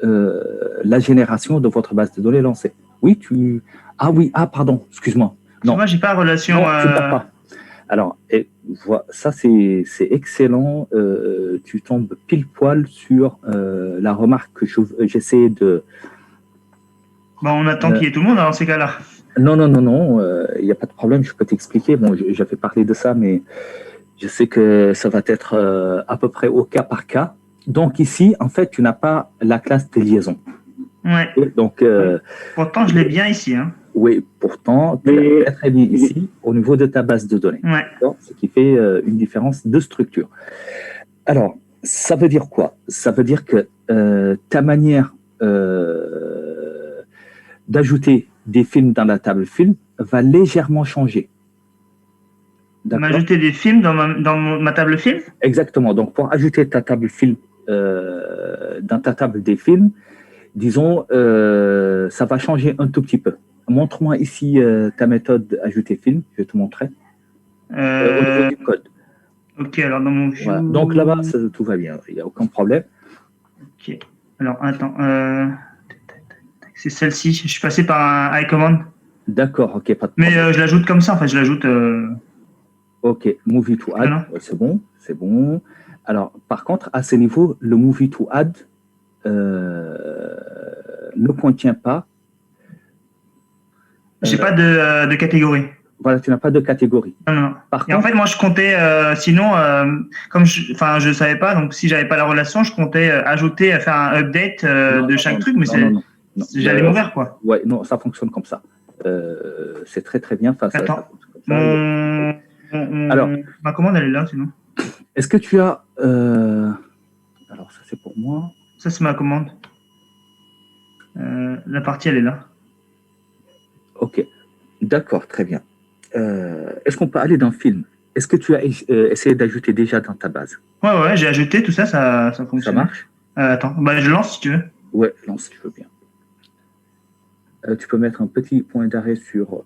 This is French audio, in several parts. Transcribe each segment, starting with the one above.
la génération de votre base de données lancée. Oui, tu... Ah oui, ah pardon, excuse-moi. Non, moi, j'ai pas relation. non, tu ne l'as pas. Alors, ça c'est excellent. Tu tombes pile poil sur la remarque que j'essaie de... Bon, on attend qu'il y ait tout le monde dans ces cas-là. Non, non, non, non, il n'y a pas de problème, je peux t'expliquer. Bon, j'avais parlé de ça, mais je sais que ça va être à peu près au cas par cas. Donc ici, en fait, tu n'as pas la classe de liaison. Ouais. Et donc, pourtant, je l'ai bien ici. Hein. Oui, pourtant, tu l'as très, très bien ici au niveau de ta base de données. Ouais. Ce qui fait une différence de structure. Alors, ça veut dire quoi? Ça veut dire que ta manière d'ajouter des films dans la table film va légèrement changer. M'ajouter des films dans ma table film? Exactement. Donc, pour ajouter ta table film dans ta table des films, disons, ça va changer un tout petit peu. Montre-moi ici ta méthode ajouter film. Je vais te montrer. Au niveau du code. Ok, alors dans mon view... Voilà. Donc là-bas, tout va bien. Il n'y a aucun problème. Ok. Alors, attends. C'est celle-ci. Je suis passé par un iCommand. D'accord, ok, pas de problème. Mais je l'ajoute comme ça, en fait. Je l'ajoute... Ok, Movie to Add, c'est bon, c'est bon. Alors, par contre, à ce niveau, le Movie to Add ne contient pas... J'ai pas de catégorie. Voilà, tu n'as pas de catégorie. Non, non. Par contre, en fait, moi, je comptais, sinon, comme je savais pas, donc si j'avais pas la relation, je comptais ajouter, faire un update de chaque truc, mais j'allais mourir, quoi. Ouais, non, ça fonctionne comme ça. C'est très, très bien. Enfin, attends, alors, ma commande, elle est là, sinon. Est-ce que tu as... Alors, ça, c'est pour moi. Ça, c'est ma commande. La partie, elle est là. Ok, d'accord, très bien. Est-ce qu'on peut aller dans le film? Est-ce que tu as essayé d'ajouter déjà dans ta base? Ouais, j'ai ajouté tout ça, ça fonctionne. Ça marche? Attends, bah, je lance si tu veux. Ouais, lance si tu veux bien. Tu peux mettre un petit point d'arrêt sur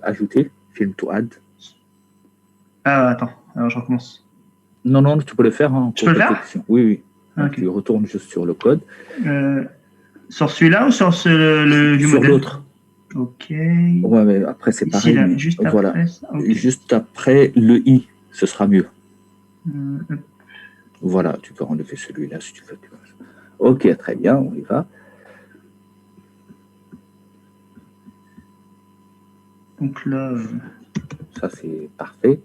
ajouter, film to add. Ah, attends, alors je recommence. Non, non, tu peux le faire. Hein, je peux le faire? Oui, oui. Donc, okay. Tu retournes juste sur le code. Sur celui-là ou sur le view model? Sur l'autre. Ok. Ouais, mais après, c'est pareil. Là, mais juste voilà. Après, okay. Juste après le i, ce sera mieux. Voilà, tu peux enlever celui-là si tu veux. Ok, très bien, on y va. Donc là... Ça, c'est parfait.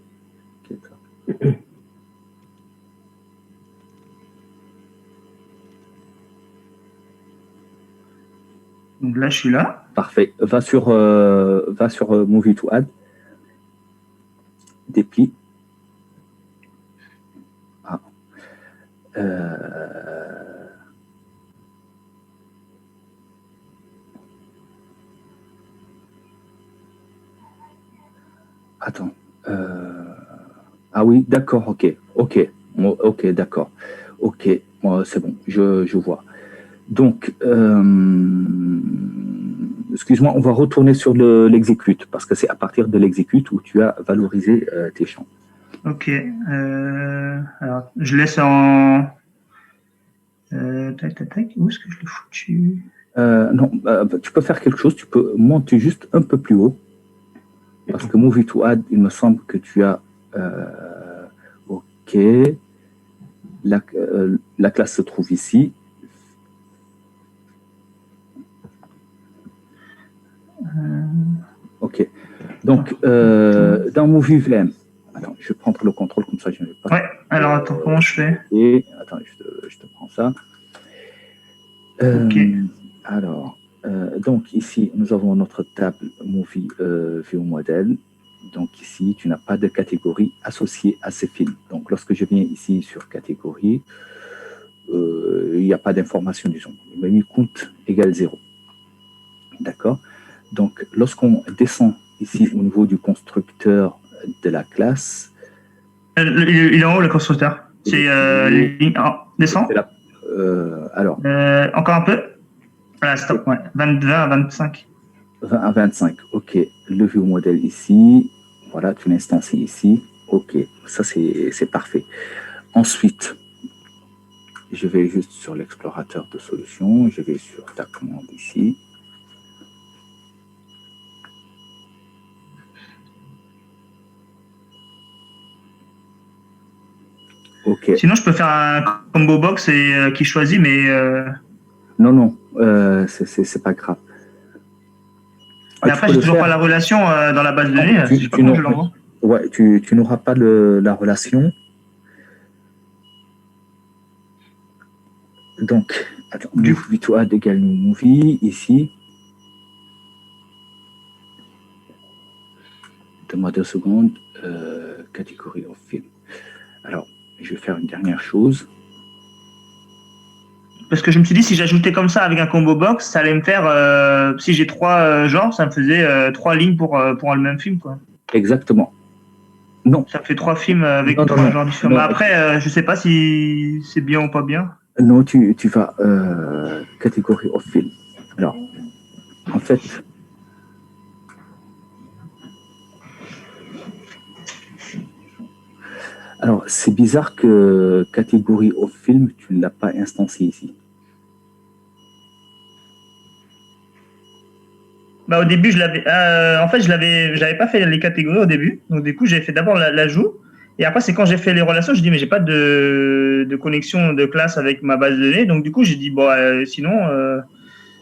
Donc là, je suis là. Parfait. Va sur Movie to Add. Déplie. Ah. Attends. Ah oui, d'accord, ok. Ok, ok, d'accord. Ok, c'est bon, je vois. Donc, excuse-moi, on va retourner sur l'exécute, parce que c'est à partir de l'exécute où tu as valorisé tes champs. Ok. Alors, je laisse en... tac, où est-ce que je l'ai foutu? Non, tu peux faire quelque chose, tu peux monter juste un peu plus haut, parce que Movie to Add, il me semble que tu as... ok. La classe se trouve ici. Ok. Donc, dans Movie VM, attends, je vais prendre le contrôle comme ça, je ne vais pas. Ouais, alors attends, comment je fais? Et attends, je te prends ça. Ok. Alors, donc ici, nous avons notre table Movie View Model. Donc ici, tu n'as pas de catégorie associée à ces films. Donc lorsque je viens ici sur catégorie, il n'y a pas d'information, disons. Il m'a mis compte égale 0. D'accord? Donc lorsqu'on descend ici au niveau du constructeur de la classe... Il est en haut, le constructeur. C'est descend. Alors. Encore un peu. Voilà, stop, ouais. 20 à 25. 20 à 25, ok. Le view modèle ici. Voilà, tu l'instancies ici. Ok, ça c'est parfait. Ensuite, je vais juste sur l'explorateur de solutions, je vais sur ta commande ici. Ok. Sinon, je peux faire un combo box et qui choisit, mais. Non, c'est pas grave. Mais après, j'ai toujours pas la relation dans la base de données. Je sais pas comment je l'envoie. Ouais, tu n'auras pas la relation. Donc, attends, move to add égale new movie, ici. Donne-moi 2 secondes. Catégorie of film. Alors, je vais faire une dernière chose. Parce que je me suis dit, si j'ajoutais comme ça avec un combo box, ça allait me faire, si j'ai 3 genres, ça me faisait 3 lignes pour le même film, quoi. Exactement. Non. Ça fait 3 films avec 3 genres différents. Après, je sais pas si c'est bien ou pas bien. Non, tu vas catégorie of film. Alors, en fait, alors c'est bizarre que catégorie of film, tu ne l'as pas instancié ici. Bah, au début, je l'avais. En fait, j'avais pas fait les catégories au début. Donc, du coup, j'ai fait d'abord l'ajout. Et après, c'est quand j'ai fait les relations, je dis, mais j'ai pas de connexion de classe avec ma base de données. Donc, du coup, j'ai dit, bon, sinon,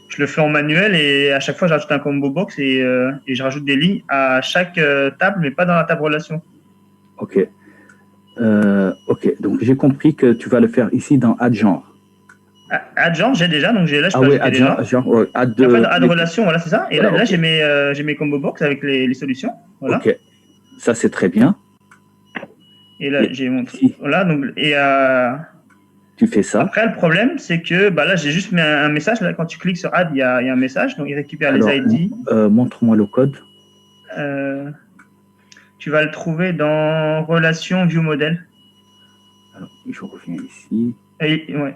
je le fais en manuel et à chaque fois, j'ajoute un combo box et je rajoute des lignes à chaque table, mais pas dans la table relation. Ok. Ok. Donc, j'ai compris que tu vas le faire ici dans Add genre. Add genre, j'ai déjà. Donc, là, je peux ajouter add les genres. Ouais, add relation, voilà, c'est ça. Et voilà, là, j'ai mes combo box avec les solutions. Voilà. Ok. Ça, c'est très bien. Et là, j'ai montré. Voilà, donc, tu fais ça. Après, le problème, c'est que là, j'ai juste mis un message. Là, quand tu cliques sur Add, il y a un message. Donc, il récupère les ID. Montre-moi le code. Tu vas le trouver dans Relation View Model. Alors, je reviens ici. Ouais.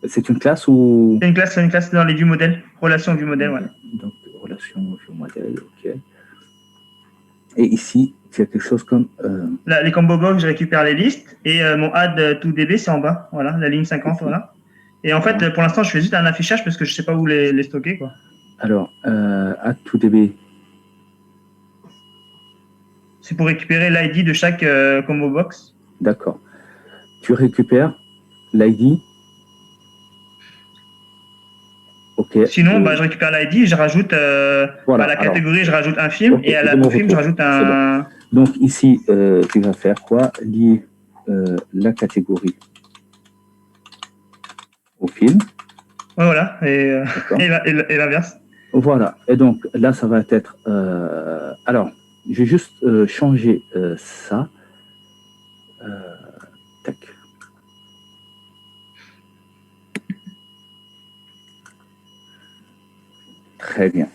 C'est une classe ou... C'est une classe dans les View Model. Relation View Model, ouais. Donc, Relation View Model, ok. Et ici, il y a quelque chose comme... Là, les combo box, je récupère les listes. Et mon add to DB, c'est en bas. Voilà, la ligne 50, voilà. Et en fait, pour l'instant, je fais juste un affichage parce que je ne sais pas où les stocker, quoi. Alors, add to DB. C'est pour récupérer l'ID de chaque combo box. D'accord. Tu récupères l'ID. Ok. Sinon, je récupère l'ID, je rajoute la catégorie, je rajoute un film, et à la film, je rajoute un... Bon. Donc ici, tu vas faire quoi? Lier la catégorie au film. Voilà, et l'inverse. Voilà, et donc là, ça va être... alors, je vais juste changer ça. Tac. Très bien.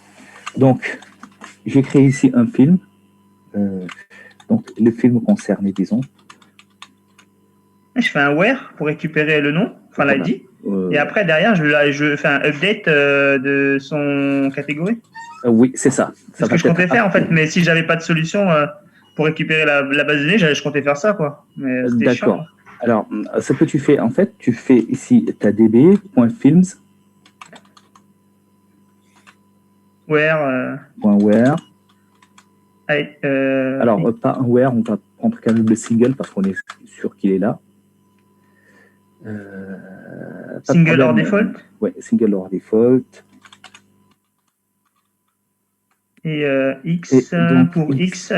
Donc, j'ai créé ici un film. Donc, le film concerné, disons. Je fais un where pour récupérer le nom, enfin l'ID. Et après, derrière, je fais un update de son catégorie. Oui, c'est ça. C'est ce que je comptais faire, en fait. Mais si j'avais pas de solution pour récupérer la base de données, je comptais faire ça, quoi. Mais c'était chiant. Alors, ce que tu fais, en fait, tu fais ici ta db.films. Where. Alors, pas un where, on va prendre quand même le single parce qu'on est sûr qu'il est là. Single or default. Oui, single or default. Et x donc, pour x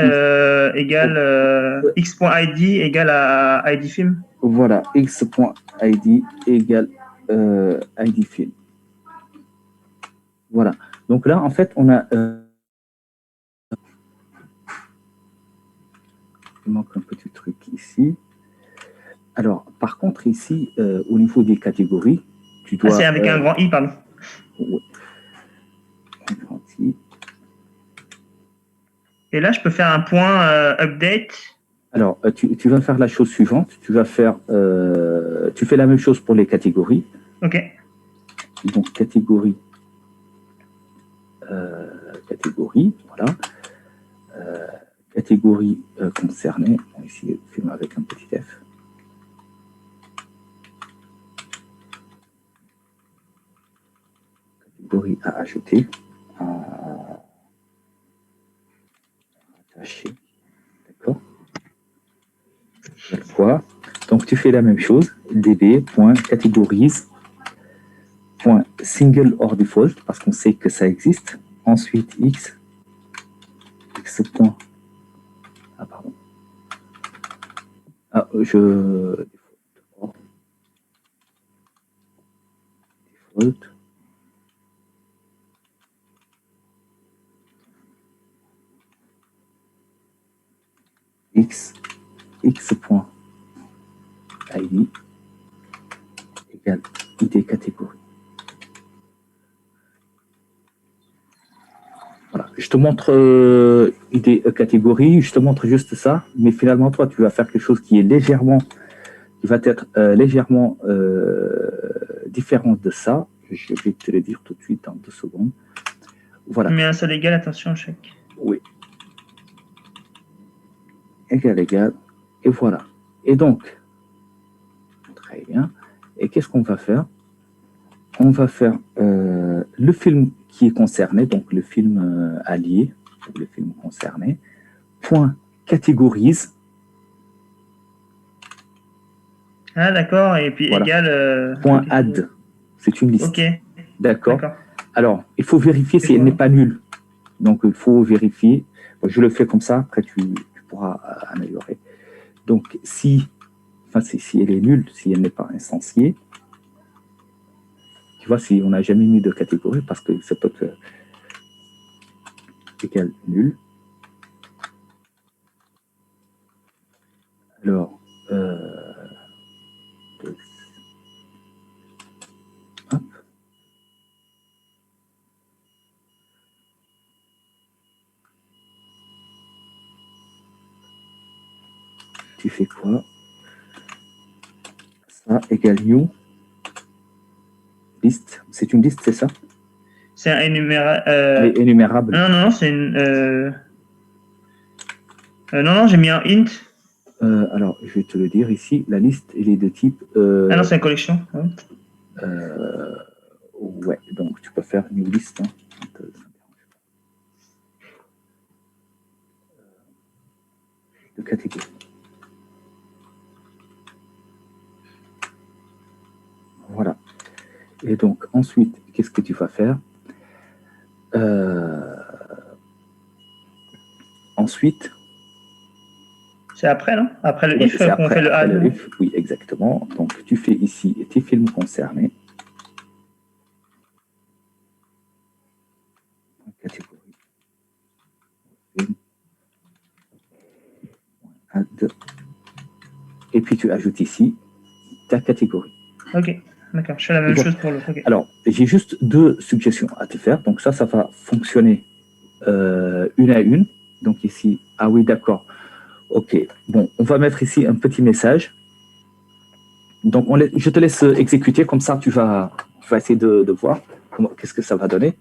égale x.id égale à id film. Voilà, x.id égale id film. Voilà. Donc là, en fait, on a... il manque un petit truc ici. Alors, par contre, ici, au niveau des catégories, tu dois... c'est avec un grand I, pardon. Oui. Un grand I. Et là, je peux faire un point update. Alors, tu vas faire la chose suivante. Tu vas faire... tu fais la même chose pour les catégories. OK. Donc, catégorie, voilà. Catégorie concernée. Ici, film avec un petit f. catégorie à ajouter, à attacher. D'accord. Quoi. Donc, tu fais la même chose, db.categories.single or default, parce qu'on sait que ça existe. Ensuite, x point. Ah, pardon. Ah, default. X point id égale id catégorie. Voilà. Je te montre id catégorie, je te montre juste ça, mais finalement toi tu vas faire quelque chose qui est légèrement, qui va être légèrement différent de ça. Je vais te le dire tout de suite en 2 secondes. Voilà. Mais un seul égal, attention, chèque. Oui. Égal, et voilà. Et donc, très bien. Et qu'est-ce qu'on va faire? On va faire le film qui est concerné, donc le film allié, le film concerné, point catégorise. Ah, d'accord, et puis Voilà. égal. Point add, c'est une liste. Ok. D'accord. Alors, il faut vérifier si elle n'est pas nulle. Donc, il faut vérifier. Je le fais comme ça, après tu pourras améliorer. Donc, si elle est nulle, si elle n'est pas instanciée, tu vois, si on n'a jamais mis de catégorie, parce que ça peut être égal nul. Alors, hop. Tu fais quoi? Ça égale new. Liste. C'est une liste, c'est ça? C'est un énumérable. Non, c'est une. Non, j'ai mis un int. Alors, je vais te le dire ici. La liste, elle est de type. Ah non, c'est une collection. Ouais, donc tu peux faire new list. Hein. De catégorie. Voilà. Et donc, ensuite, qu'est-ce que tu vas faire? Ensuite. C'est après, non? Après le if qu'on fait le add. Le if, oui, exactement. Donc, tu fais ici tes films concernés. Catégorie. Add. Et puis, tu ajoutes ici ta catégorie. Ok, d'accord. Je fais la même chose pour l'autre. Okay. Alors, j'ai juste 2 suggestions à te faire. Donc, ça va fonctionner une à une. Donc, ici, ah oui, d'accord. Ok, bon, on va mettre ici un petit message. Donc, je te laisse exécuter, comme ça tu vas essayer de voir qu'est-ce que ça va donner.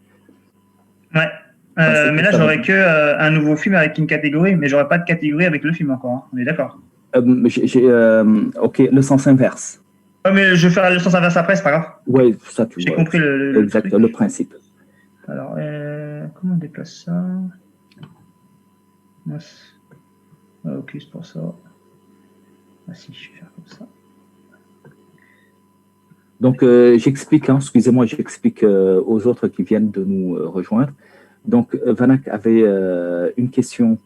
Ouais, mais là j'aurais que un nouveau film avec une catégorie, mais j'aurais pas de catégorie avec le film encore, hein. On est d'accord. Ok, le sens inverse. Ouais, mais je vais faire le sens inverse après, c'est pas grave. Oui, ça tu vois. J'ai compris le principe. Alors, comment on déplace ça? Ok, c'est pour ça. Ah si, je vais faire comme ça. Donc, j'explique, hein, excusez-moi, j'explique aux autres qui viennent de nous rejoindre. Donc, Vanak avait une question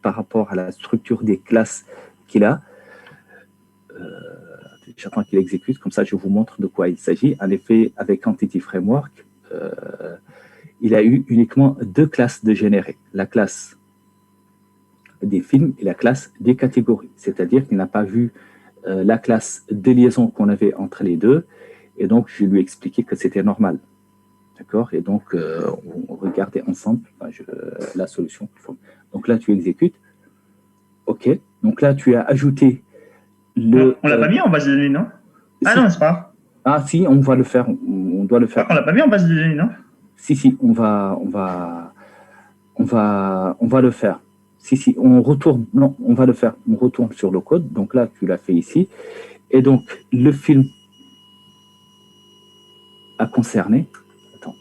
par rapport à la structure des classes qu'il a. J'attends qu'il exécute, comme ça je vous montre de quoi il s'agit. En effet, avec Entity Framework, il a eu uniquement 2 classes de générer. La classe des films et la classe des catégories. C'est-à-dire qu'il n'a pas vu la classe de liaison qu'on avait entre les deux. Et donc, je lui ai expliqué que c'était normal. D'accord? Et donc, on regardait ensemble la solution. Donc là, tu exécutes. OK. Donc là, tu as ajouté le... On l'a pas mis en base de données, non? Ah non, c'est pas grave. Ah si, on va le faire. On doit le faire. On l'a pas mis en base de données, non? Si, on va le faire. Si, on retourne. Non, on va le faire. On retourne sur le code. Donc là, tu l'as fait ici. Et donc, le film a concerné. Attends.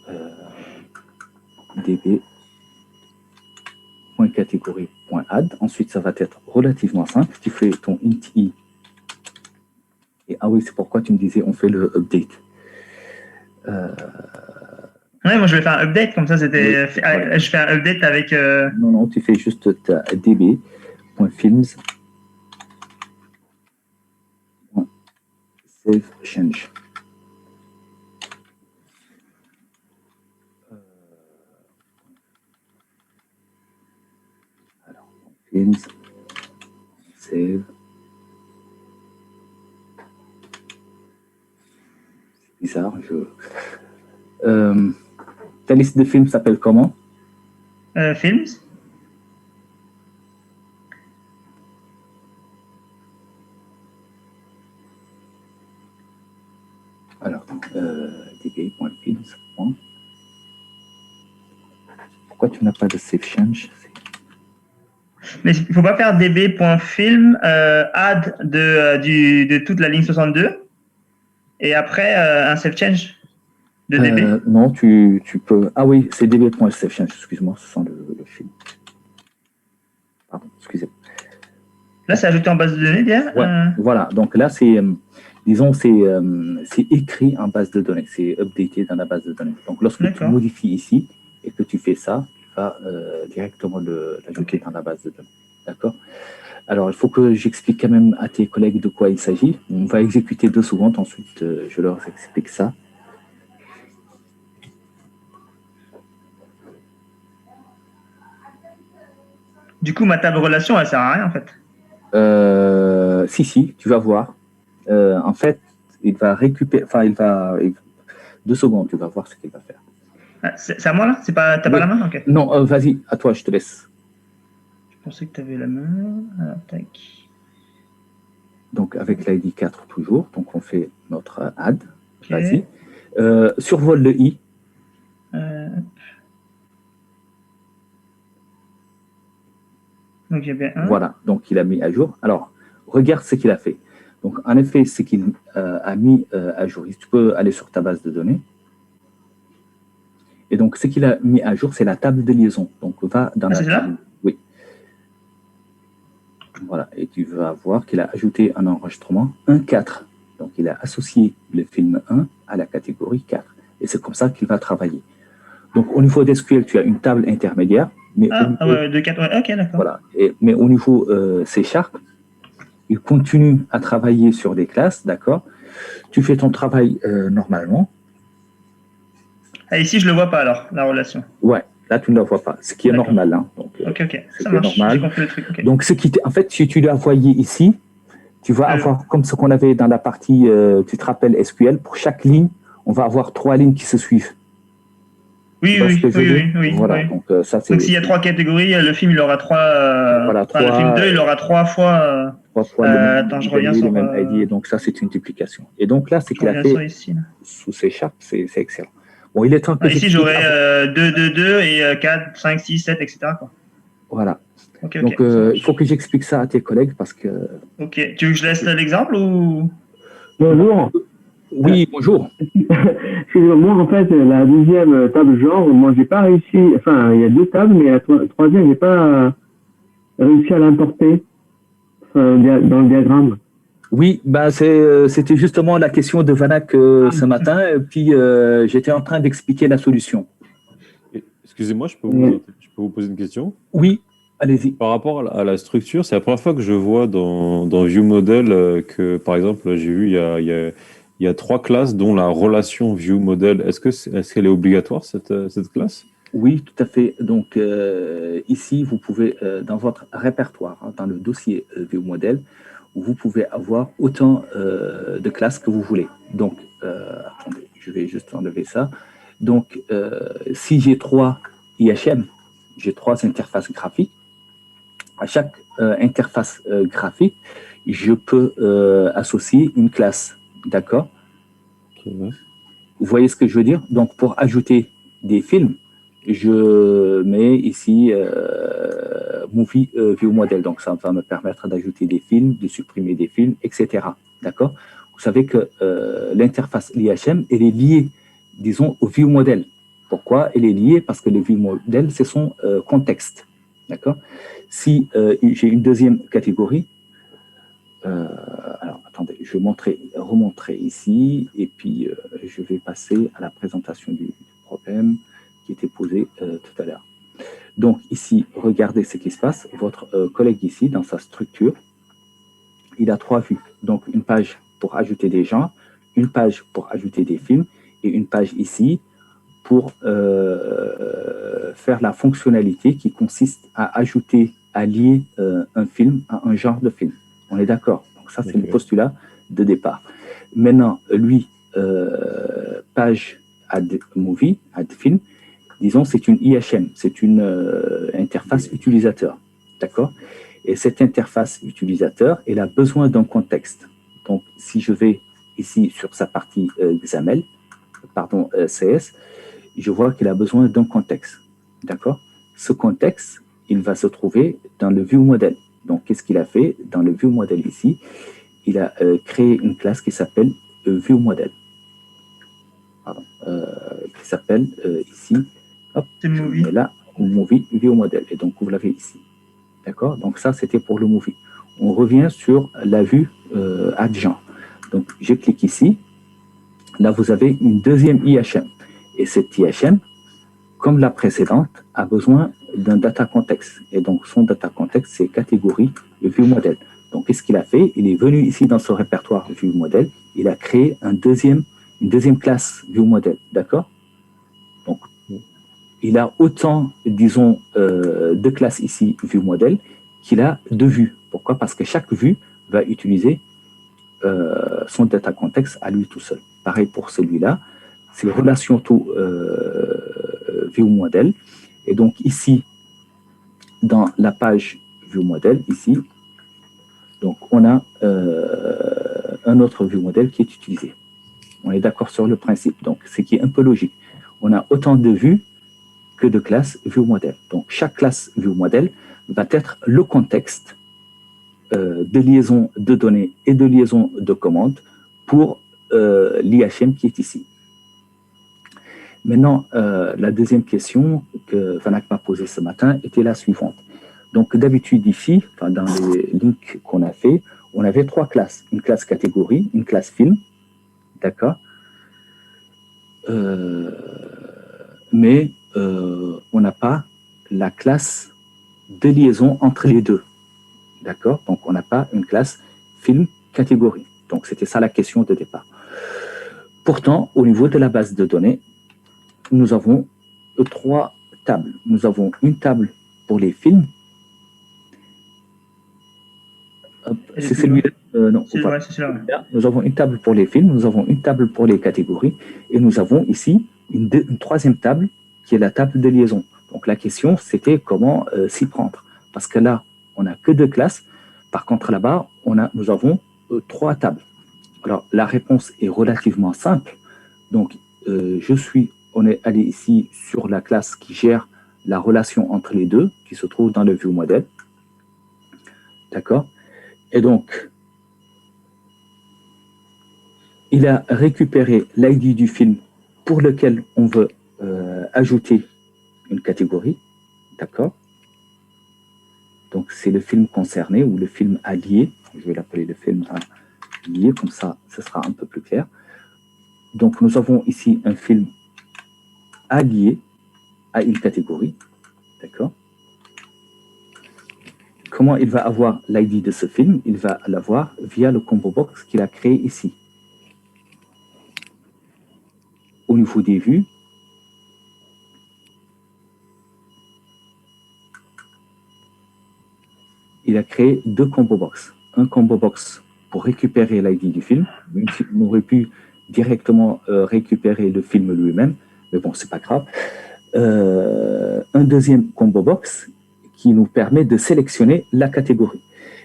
db.catégorie.add. Ensuite, ça va être relativement simple. Tu fais ton int i. Et ah oui, c'est pourquoi tu me disais on fait le update. Ouais, moi je vais faire un update, comme ça c'était. Oui, voilà. Je fais un update avec. Non, tu fais juste ta db.films. Save change. Alors, films, save. C'est bizarre. Ta liste de films s'appelle comment? Films. Alors, db.films. Pourquoi tu n'as pas de save change? Mais il ne faut pas faire db.film add de toute la ligne 62 et après un save change de db. Non, tu peux. Ah oui, c'est db.savechange, excuse-moi, ce sont le film. Pardon, excusez-moi. Là, c'est ajouté en base de données, bien. Ouais, voilà, donc là, c'est, disons, c'est écrit en base de données, c'est updaté dans la base de données. Donc, lorsque tu modifies ici et que tu fais ça, tu vas directement l'ajouter dans la base de données. D'accord? Alors, il faut que j'explique quand même à tes collègues de quoi il s'agit. On va exécuter 2 secondes, ensuite, je leur explique ça. Du coup, ma table relation, elle sert à rien, en fait. Si, tu vas voir. En fait, il va récupérer, 2 secondes, tu vas voir ce qu'il va faire. Ah, c'est à moi, là? T'as pas la main? Okay. Non, vas-y, à toi, je te laisse. Je pensais que tu avais la main. Alors, tac. Donc, avec l'ID 4 toujours, donc on fait notre add. Okay. Vas-y. Survole le i. Donc, il y a bien un. Voilà, donc il a mis à jour. Alors, regarde ce qu'il a fait. Donc, en effet, ce qu'il a mis à jour, tu peux aller sur ta base de données. Et donc, ce qu'il a mis à jour, c'est la table de liaison. Donc, va dans la table. Oui. Voilà, et tu vas voir qu'il a ajouté un enregistrement 1.4. Donc, il a associé le film 1 à la catégorie 4. Et c'est comme ça qu'il va travailler. Donc, au niveau d'SQL, tu as une table intermédiaire. Mais de 4, ouais, ok, d'accord. Voilà. Mais au niveau C#, il continue à travailler sur des classes, d'accord? Tu fais ton travail normalement. Ah, ici, je ne le vois pas alors, la relation. Ouais, là, tu ne la vois pas, ce qui est normal. Hein. Donc, ok, ça marche, j'ai compris le truc. Okay. Donc, en fait, si tu l'as voyé ici, tu vas avoir comme ce qu'on avait dans la partie, tu te rappelles, SQL, pour chaque ligne, on va avoir 3 lignes qui se suivent. Oui. Voilà, donc ça c'est. Donc s'il y a 3 catégories, le film il aura 3. Voilà, 3. Le film 2, il aura 3 fois. 3 fois le même, attends, je reviens sur le même ID, et donc ça c'est une duplication. Et donc là, c'est qu'il a fait ici, sous C#, c'est excellent. Bon, il est temps que ici j'aurai 2, 2, 2 et 4, 5, 6, 7, etc. Quoi. Voilà. Okay, donc il faut que j'explique ça à tes collègues parce que. Ok, tu veux que je laisse l'exemple ou. Bonjour. Oui, bonjour. Moi, en fait, la deuxième table genre, moi, j'ai pas réussi. Enfin, il y a 2 tables, mais la troisième, j'ai pas réussi à l'importer dans le diagramme. Oui, bah c'était justement la question de Vanak ce matin, et puis j'étais en train d'expliquer la solution. Excusez-moi, je peux vous poser une question? Oui, allez-y. Par rapport à la structure, c'est la première fois que je vois dans ViewModel que, par exemple, j'ai vu il y a 3 classes dont la relation ViewModel. Est-ce qu'elle est obligatoire, cette classe? Oui, tout à fait. Donc ici, vous pouvez, dans votre répertoire, hein, dans le dossier ViewModel, vous pouvez avoir autant de classes que vous voulez. Donc, attendez, je vais juste enlever ça. Donc, si j'ai 3 IHM, j'ai 3 interfaces graphiques. À chaque interface graphique, je peux associer une classe. D'accord? Vous voyez ce que je veux dire? Donc, pour ajouter des films, je mets ici Movie ViewModel. Donc, ça va me permettre d'ajouter des films, de supprimer des films, etc. D'accord? Vous savez que l'interface LIHM, elle est liée, disons, au ViewModel. Pourquoi? Elle est liée parce que le view model, c'est son contexte. D'accord? Si j'ai une deuxième catégorie, alors attendez, je vais remontrer ici et puis je vais passer à la présentation du problème qui était posé tout à l'heure. Donc ici, regardez ce qui se passe. Votre collègue ici, dans sa structure, il a 3 vues. Donc une page pour ajouter des gens, une page pour ajouter des films et une page ici pour faire la fonctionnalité qui consiste à ajouter, à lier un film à un genre de film. On est d'accord? Donc ça, c'est le postulat de départ. Maintenant, lui, page add movie, add film, disons, c'est une IHM, c'est une interface utilisateur. D'accord? Et cette interface utilisateur, elle a besoin d'un contexte. Donc, si je vais ici sur sa partie XAML, pardon, CS, je vois qu'il a besoin d'un contexte. D'accord? Ce contexte, il va se trouver dans le view model. Donc, qu'est-ce qu'il a fait? Dans le view model ici, il a créé une classe qui s'appelle view model. Pardon, qui s'appelle ici, hop, je mets là, movie view model. Et donc, vous l'avez ici. D'accord? Donc, ça, c'était pour le movie. On revient sur la vue adjoint. Donc, je clique ici. Là, vous avez une deuxième IHM. Et cette IHM, comme la précédente, a besoin d'un data context. Et donc, son data context, c'est catégorie view model. Donc, qu'est-ce qu'il a fait? Il est venu ici dans ce répertoire view model. Il a créé une deuxième classe view model. D'accord? Donc, il a autant, disons, de classes ici view model qu'il a de vues. Pourquoi? Parce que chaque vue va utiliser son data context à lui tout seul. Pareil pour celui-là. C'est relation tout view model. Et donc ici, dans la page view model, ici, donc on a un autre view model qui est utilisé. On est d'accord sur le principe. Donc, ce qui est un peu logique. On a autant de vues que de classes view model. Donc, chaque classe view model va être le contexte de liaison de données et de liaison de commandes pour l'IHM qui est ici. Maintenant, la deuxième question que Vanak m'a posée ce matin était la suivante. Donc, d'habitude, ici, dans les links qu'on a fait, on avait 3 classes. Une classe catégorie, une classe film, d'accord? Mais on n'a pas la classe de liaison entre les deux, d'accord? Donc, on n'a pas une classe film catégorie. Donc, c'était ça la question de départ. Pourtant, au niveau de la base de données, nous avons 3 tables. Nous avons une table pour les films. C'est celui-là. Non, c'est celui-là. Nous avons une table pour les films, nous avons une table pour les catégories, et nous avons ici une troisième table qui est la table de liaison. Donc la question, c'était comment s'y prendre. Parce que là, on n'a que 2 classes. Par contre, là-bas, nous avons 3 tables. Alors, la réponse est relativement simple. Donc, on est allé ici sur la classe qui gère la relation entre les deux, qui se trouve dans le view model. D'accord? Et donc, il a récupéré l'ID du film pour lequel on veut ajouter une catégorie. D'accord? Donc, c'est le film concerné ou le film allié. Je vais l'appeler le film allié, comme ça, ce sera un peu plus clair. Donc, nous avons ici un film allié à une catégorie. D'accord? Comment il va avoir l'ID de ce film? Il va l'avoir via le combo box qu'il a créé ici. Au niveau des vues, il a créé 2 combo box. Un combo box pour récupérer l'ID du film, même si on aurait pu directement récupérer le film lui-même, mais bon, c'est pas grave. Un deuxième combo box qui nous permet de sélectionner la catégorie.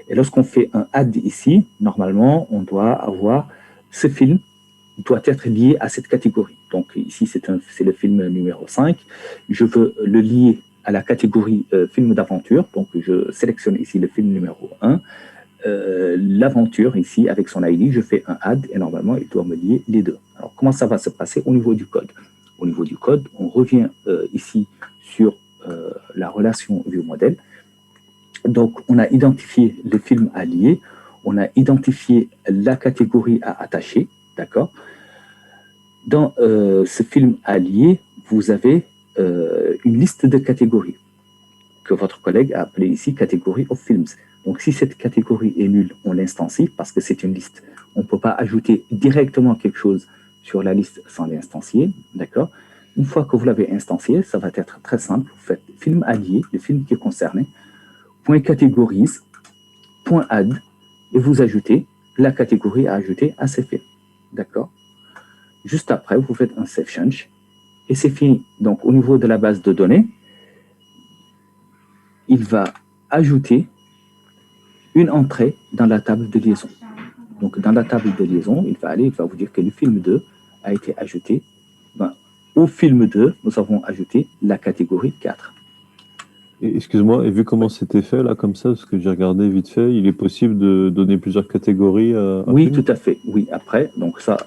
Et lorsqu'on fait un add ici, normalement, on doit avoir ce film doit être lié à cette catégorie. Donc ici, c'est le film numéro 5. Je veux le lier à la catégorie film d'aventure. Donc je sélectionne ici le film numéro 1. L'aventure ici, avec son ID, je fais un add et normalement, il doit me lier les deux. Alors comment ça va se passer au niveau du code? Au niveau du code, on reviens ici sur la relation view-modèle. Donc, on a identifié le film à lier, on a identifié la catégorie à attacher, d'accord? Dans ce film à lier, vous avez une liste de catégories que votre collègue a appelée ici catégorie of films. Donc, si cette catégorie est nulle, on l'instancie parce que c'est une liste. On ne peut pas ajouter directement quelque chose sur la liste sans l'instancier, d'accord? Une fois que vous l'avez instancié, ça va être très simple. Vous faites film allié, le film qui est concerné, point catégorise, point add, et vous ajoutez la catégorie à ajouter à ces films, d'accord? Juste après, vous faites un save change, et c'est fini. Donc, au niveau de la base de données, il va ajouter une entrée dans la table de liaison. Donc, dans la table de liaison, il va vous dire que le film 2 a été ajouté. Ben, au film 2, nous avons ajouté la catégorie 4. Excuse-moi, et vu comment c'était fait, là, comme ça, parce que j'ai regardé vite fait, il est possible de donner plusieurs catégories à Oui, film? tout à fait. Oui, après, donc ça,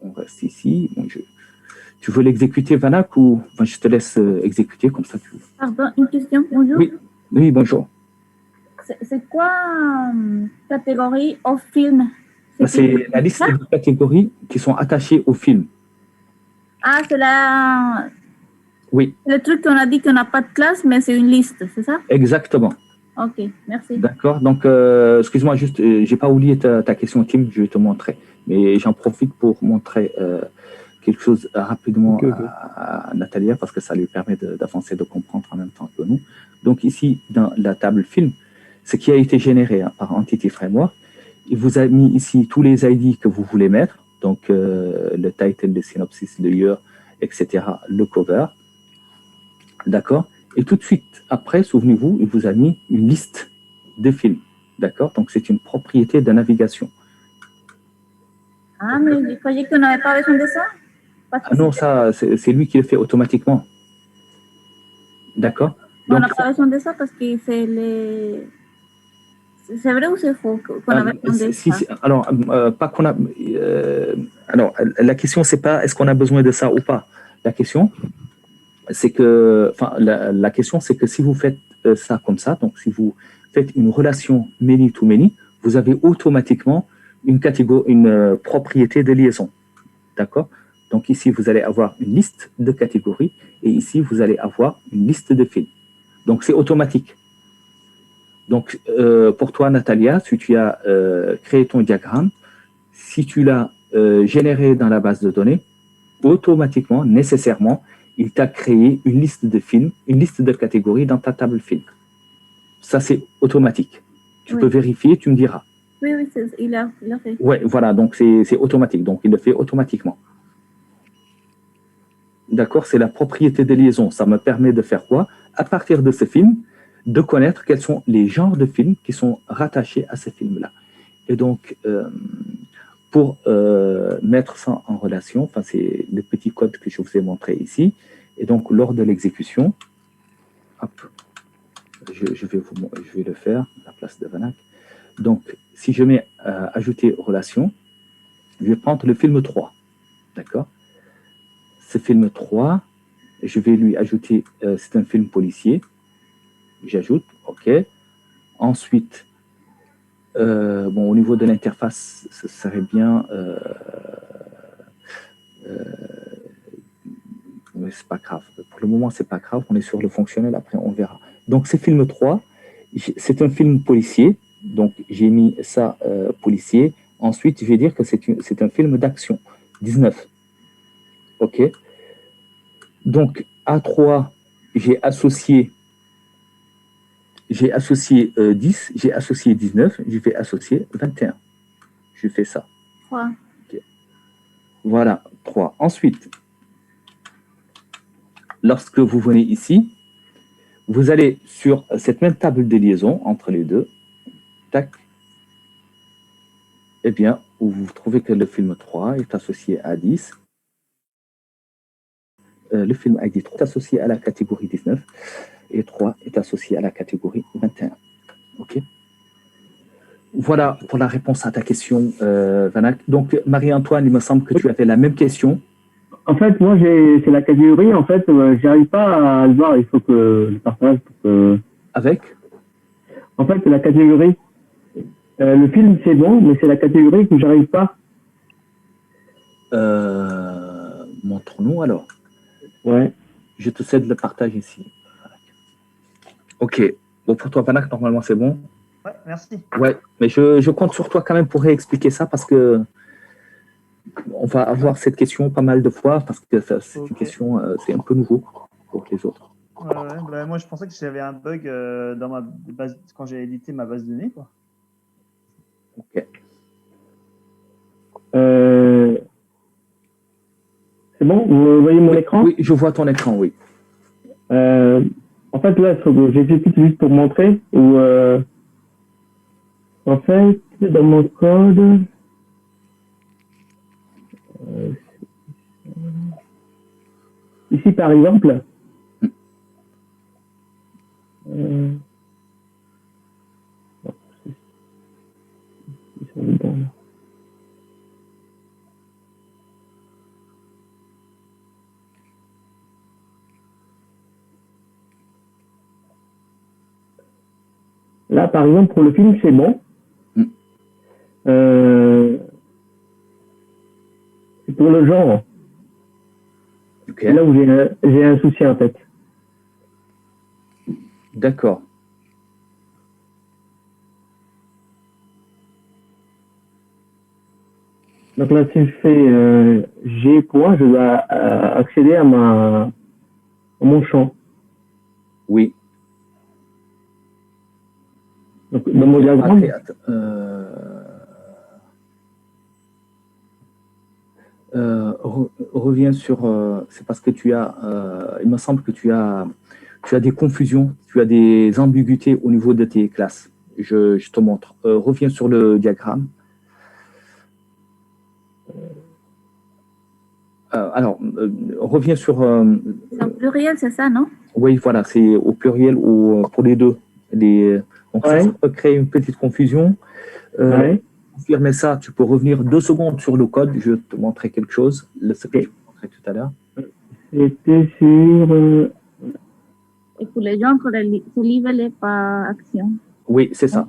on reste ici. Bon, tu veux l'exécuter, Vanak, ou enfin, je te laisse exécuter comme ça. Pardon, une question, bonjour. Oui, oui, bonjour. C'est quoi catégorie au film? C'est la liste de catégories qui sont attachées au film. Ah, c'est Oui, le truc qu'on a dit qu'on n'a pas de classe, mais c'est une liste, c'est ça? exactement. Ok, merci. D'accord. Donc, excuse-moi, juste, j'ai pas oublié ta question, Tim, je vais te montrer. Mais j'en profite pour montrer quelque chose rapidement Ok. à Natalia, parce que ça lui permet d'avancer, de comprendre en même temps que nous. Donc, ici, dans la table film, ce qui a été généré par Entity Framework, il vous a mis ici tous les ID que vous voulez mettre, donc le title, le synopsis, le year, etc., le cover. D'accord? Et tout de suite après, souvenez-vous, il vous a mis une liste de films. D'accord? Donc, c'est une propriété de navigation. Ah, mais je croyais qu'on n'avait pas besoin de ça. Parce que Ah non, ça, c'est lui qui le fait automatiquement. D'accord? on Donc, n'a pas besoin de ça parce que c'est les... C'est vrai ou c'est faux qu'on avait besoin de ça? alors, pas qu'on a. Alors, la question, c'est pas est-ce qu'on a besoin de ça ou pas. La question, c'est que. Enfin, la question, c'est que si vous faites ça comme ça, donc si vous faites une relation many-to-many, vous avez automatiquement une catégorie, une propriété de liaison. D'accord? Donc, ici, vous allez avoir une liste de catégories et ici, vous allez avoir une liste de films. Donc, c'est automatique. Donc, pour toi, Natalia, si tu as créé ton diagramme, si tu l'as généré dans la base de données, automatiquement, nécessairement, il t'a créé une liste de films, une liste de catégories dans ta table film. Ça, c'est automatique. Tu peux vérifier, tu me diras. Oui, il a fait. Oui, voilà, donc c'est automatique. Donc, il le fait automatiquement. D'accord? C'est la propriété de liaison. Ça me permet de faire quoi? À partir de ce film, de connaître quels sont les genres de films qui sont rattachés à ces films-là. Et donc, pour mettre ça en relation, enfin, c'est le petit code que je vous ai montré ici. Et donc, lors de l'exécution, je vais le faire à la place de Vanak. Donc, si je mets ajouter relation, je vais prendre le film 3. D'accord? Ce film 3, je vais lui ajouter, c'est un film policier. J'ajoute, OK. Ensuite, bon, au niveau de l'interface, ce serait bien. Mais c'est pas grave. Pour le moment, c'est pas grave. On est sur le fonctionnel. Après, on verra. Donc, c'est film 3. C'est un film policier. Donc, j'ai mis ça policier. Ensuite, je vais dire que c'est un film d'action. 19. OK. Donc, A3, j'ai associé 10, j'ai associé 19, je vais associer 21. Je fais ça. 3. Okay. Voilà, 3. Ensuite, lorsque vous venez ici, vous allez sur cette même table de liaison entre les deux. Tac. Eh bien, vous trouvez que le film 3 est associé à 10. Le film ID 3 est associé à la catégorie 19 et 3 est associé à la catégorie 21. OK? Voilà pour la réponse à ta question, Vanak. Donc, Marie-Antoine, il me semble que tu avais la même question. En fait, moi, c'est la catégorie. En fait, j'arrive pas à le voir. Il faut que je partage pour que. Avec? En fait, c'est la catégorie. Le film, c'est bon, mais c'est la catégorie que j'arrive pas. Montre-nous alors. Ouais. Je te cède le partage ici. Ok. Bon, pour toi, Panak, normalement, c'est bon. Ouais, merci. Ouais, mais je compte sur toi quand même pour réexpliquer ça parce que on va avoir cette question pas mal de fois parce que c'est une question, c'est un peu nouveau pour les autres. Ouais, bah, moi, je pensais que j'avais un bug dans ma base quand j'ai édité ma base de données, quoi. Ok. C'est bon? Vous voyez mon écran? Oui, je vois ton écran, oui. En fait, là, j'exécute juste pour montrer. Ou en fait, dans mon code, ici par exemple, là, par exemple, pour le film, c'est bon. C'est pour le genre. Okay. C'est là où j'ai un souci, en fait. D'accord. Donc là, si je fais G point, je dois accéder à mon champ. Oui. Donc, dans mon diagramme. Reviens sur. C'est parce que tu as. Il me semble que tu as des confusions, tu as des ambiguïtés au niveau de tes classes. Je te montre. Reviens sur le diagramme. Alors, reviens sur. C'est au pluriel, c'est ça, non? Oui, voilà, c'est au pluriel ou pour les deux. Donc, ça peut créer une petite confusion. Confirmer ça, tu peux revenir 2 secondes sur le code. Je te montrer quelque chose. Ce que je te montrais tout à l'heure. C'était sur. Et pour les gens, se livrer par action. Oui, c'est ça.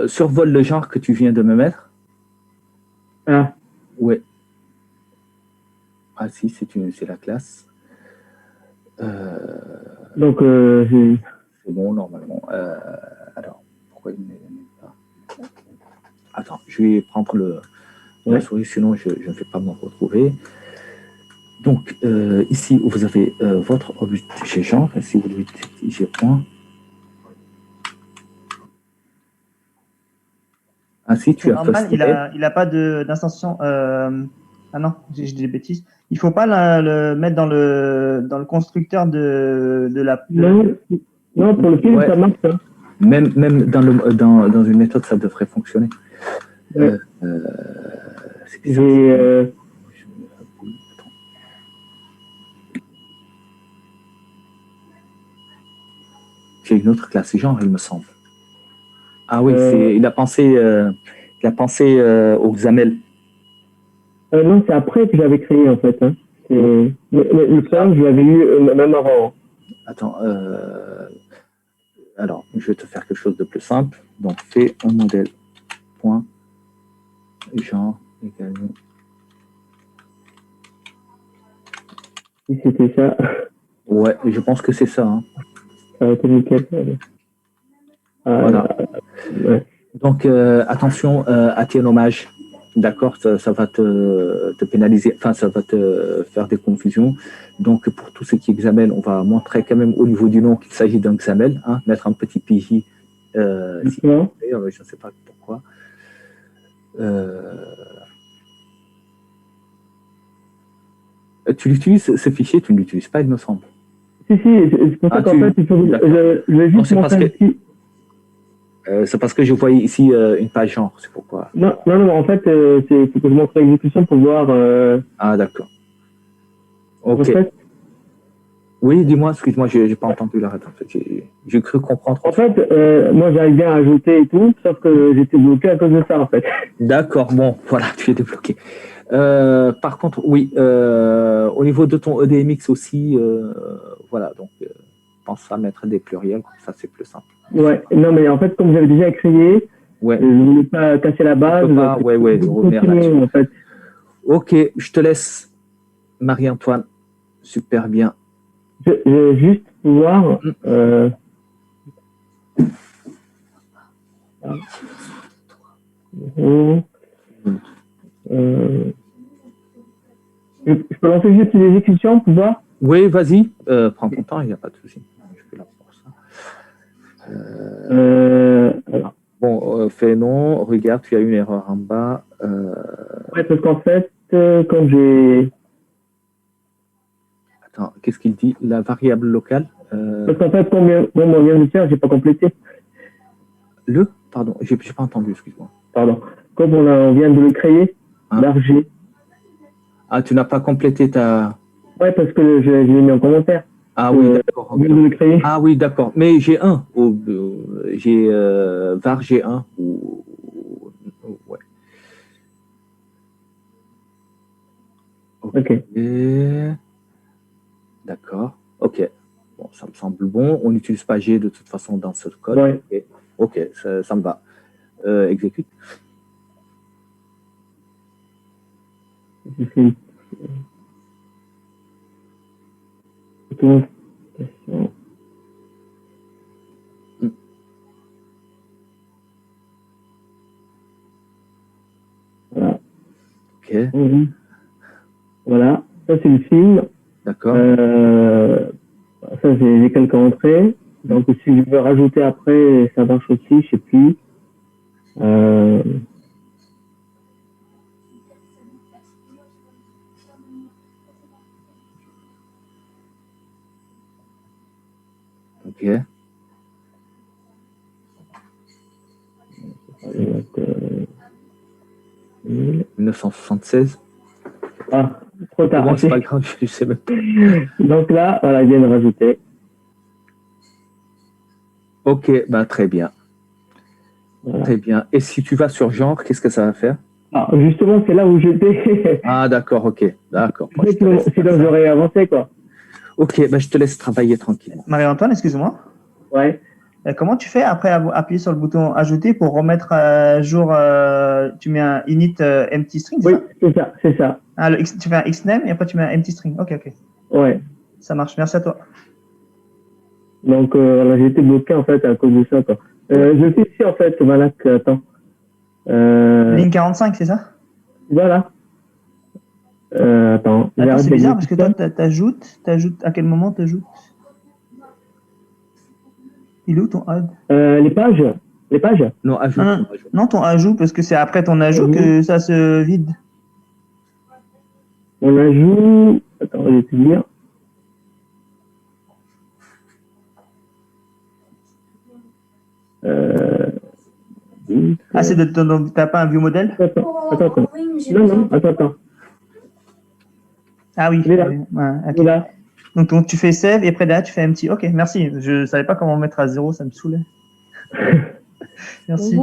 Survole le genre que tu viens de me mettre. Ah. Oui. Ah si, c'est la classe. Donc, c'est bon, normalement. Alors, pourquoi il n'est pas... Attends, je vais prendre la souris, sinon je ne vais pas me retrouver. Donc, ici, vous avez votre objet genre. Si vous lui dites G point. Ainsi, tu as normal, il n'a pas d'instance. Ah non, j'ai des bêtises. Il ne faut pas le mettre dans le constructeur de la. Non, pour le film, ça marche. Hein. Même dans une méthode, ça devrait fonctionner. J'ai une autre classe genre, il me semble. Ah oui, il a pensé au XAML. Non, c'est après que j'avais créé en fait. Hein. Le problème, je l'avais eu même avant. Attends, alors, je vais te faire quelque chose de plus simple. Donc, fais un modèle point genre également. Si c'était ça. Ouais, je pense que c'est ça. Hein. Ça aurait été nickel. Voilà. Ouais. Donc, attention à tes nommages. D'accord, ça va te pénaliser, enfin, ça va te faire des confusions. Donc, pour tout ce qui est XAML, on va montrer quand même au niveau du nom qu'il s'agit d'un XAML, hein, mettre un petit PJ. Si je ne sais pas pourquoi. Tu l'utilises, ce fichier, tu ne l'utilises pas, il me semble. Si, c'est pour ça qu'en fait, il faut je vais juste montrer ici. C'est parce que je voyais ici une page genre, c'est pourquoi. Non, en fait, c'est que je montre l'exécution pour voir. Ah, d'accord. Ok. En fait, Oui, dis-moi, excuse-moi, j'ai pas entendu l'arrêt. En fait, j'ai cru comprendre. En fait, moi, j'arrive bien à ajouter et tout, sauf que j'étais bloqué à cause de ça, en fait. D'accord, bon, voilà, tu es débloqué. Par contre, oui, au niveau de ton EDMX aussi, voilà, donc pense à mettre des pluriels, comme ça c'est plus simple. Ouais, non, mais en fait, comme j'avais déjà créé, Ouais, je ne voulais pas casser la base. peut pas, ouais, revenir Continuer, là-dessus. en fait. Ok, je te laisse, Marie-Antoine, super bien. Je vais juste pouvoir. Je peux lancer juste les exécutions pour voir? Oui, vas-y, prends ton temps, il n'y a pas de souci. Je suis là pour ça. Alors. Bon, fais non, regarde, tu as une erreur en bas. Ouais, parce qu'en fait, quand j'ai. Attends, qu'est-ce qu'il dit? La variable locale Parce qu'en fait, comme on vient de faire, j'ai pas complété. Pardon, j'ai pas entendu, excuse-moi. Pardon. Comme on vient de le créer, l'argé. Ah, tu n'as pas complété ta. Ouais, parce que je l'ai mis en commentaire. Ah oui, d'accord. On vient de le créer. Ah oui, d'accord. Mais j'ai un. J'ai var G1. Ouais. Ok. D'accord. Ok. Bon, ça me semble bon. On n'utilise pas G de toute façon dans ce code. Ouais. Ok, ça me va. Exécute. Voilà. Ok. Voilà. Ça, c'est le film. D'accord. Ça, j'ai quelques entrées. Donc, si je veux rajouter après, ça marche aussi, je sais plus. Ok. 1976. Ah, trop tard. Bon, c'est pas grave, je sais même pas. Donc là, voilà, il vient de rajouter. Ok, bah très bien. Voilà. Très bien. Et si tu vas sur genre, qu'est-ce que ça va faire? Ah, justement, c'est là où j'étais. Ah, d'accord, ok. D'accord. Bon, sinon, j'aurais avancé, quoi. Ok, bah, je te laisse travailler tranquillement. Marie-Antoine, excuse-moi. Ouais. Comment tu fais après avoir appuyé sur le bouton ajouter pour remettre à jour, tu mets un init empty string? Oui, c'est ça. Ah, tu fais un xname et après tu mets un empty string. Ok. Ouais. Ça marche, merci à toi. Donc, voilà, j'ai été bloqué, en fait, à cause de ça, quoi. Je fais ici, en fait, voilà, attends. Ligne 45, c'est ça? Voilà. Attends. Attends, c'est bizarre parce que toi, t'ajoutes, à quel moment t'ajoutes? Il est où ton add? Les pages. Non, ajoute. Non, ton ajout, parce que c'est après ton ajout que ça se vide. On ajoute. Attends, je vais te dire. Ah, c'est t'as pas un vieux modèle? Attends. Non, attends. Ah oui. Il est là. Ouais, okay. Il est là. Donc, tu fais save et après derrière, tu fais empty. Ok, merci. Je savais pas comment mettre à 0, ça me saoulait. Merci.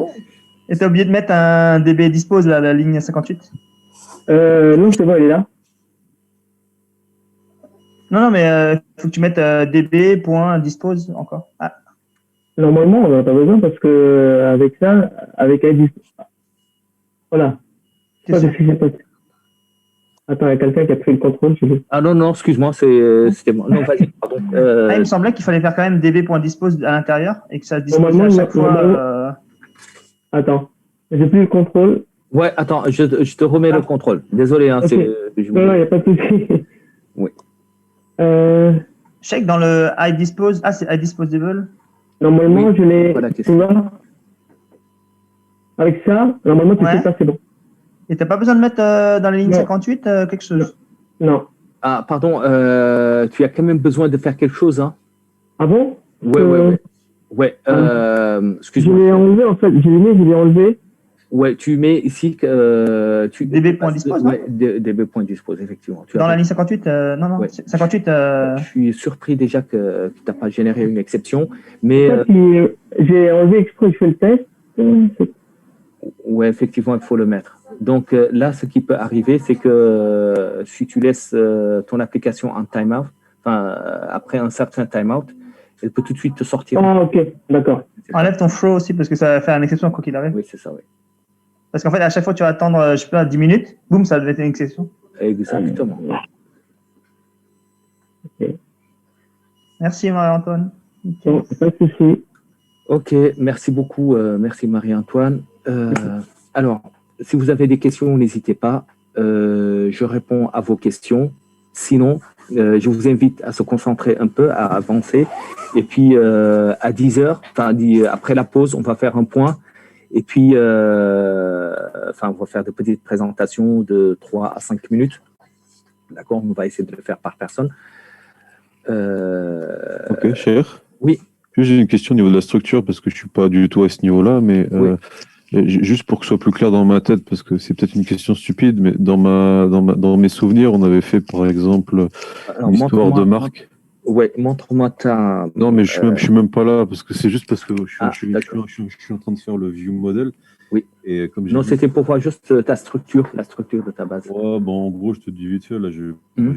Et t'as oublié de mettre un db dispose, là, la ligne 58? Non, c'est bon, il est là. Non, mais faut que tu mettes db.dispose encore. Ah. Normalement, on n'en a pas besoin parce que avec ça, avec ID. Voilà. Qu'est-ce qui s'est passé? Attends, il y a quelqu'un qui a pris le contrôle. Ah non, excuse-moi, c'était moi. Non, vas-y, pardon. Il me semblait qu'il fallait faire quand même db.dispose à l'intérieur et que ça dispose à chaque fois. Attends, j'ai plus le contrôle. Ouais, attends, je te remets le contrôle. Désolé, hein, okay. Non, il n'y a pas de souci. Oui. Check dans le iDispose. Ah, c'est iDisposable. Normalement, oui, je l'ai. Tu vois, avec ça, normalement, tu sais pas, c'est bon. Et t'as pas besoin de mettre dans la ligne 58 quelque chose? Non. Ah, pardon, tu as quand même besoin de faire quelque chose, hein? Ah bon? Ouais. Excuse-moi. Je l'ai enlevé, en fait. Je l'ai enlevé. Ouais, tu mets ici db.dispose, ouais, db.dispose, effectivement. Dans la ligne 58, non, Ouais. 58. Je suis surpris déjà que tu n'as pas généré une exception, mais En fait, j'ai enlevé exprès, je fais le test. ouais, effectivement, il faut le mettre. Donc là, ce qui peut arriver, c'est que si tu laisses ton application en timeout, après un certain timeout, elle peut tout de suite te sortir. Ah, ok, d'accord. Enlève ton throw aussi parce que ça va faire une exception quoi qu'il arrive. Oui, c'est ça, oui. Parce qu'en fait, à chaque fois, tu vas attendre, je sais pas, 10 minutes, boum, ça devait être une exception. Exactement. Okay. Merci Marie-Antoine. Bon, pas de souci. Ok, merci beaucoup. Merci Marie-Antoine. Alors, si vous avez des questions, n'hésitez pas. Je réponds à vos questions. Sinon, je vous invite à se concentrer un peu, à avancer. Et puis, à 10 heures, après la pause, on va faire un point. Et puis, on va faire de petites présentations de 3 à 5 minutes. D'accord, on va essayer de le faire par personne. Ok, cher. Oui. J'ai une question au niveau de la structure, parce que je ne suis pas du tout à ce niveau-là, mais oui. Juste pour que ce soit plus clair dans ma tête, parce que c'est peut-être une question stupide, mais dans mes souvenirs, on avait fait, par exemple, l'histoire de Marc. Ouais, montre-moi ta... Non, mais je suis même pas là, parce que c'est juste parce que je suis en train de faire le view model. Oui. Et comme non, c'était pour voir juste ta structure, la structure de ta base. Ouais, bon, en gros, je te dis vite fait, là, j'ai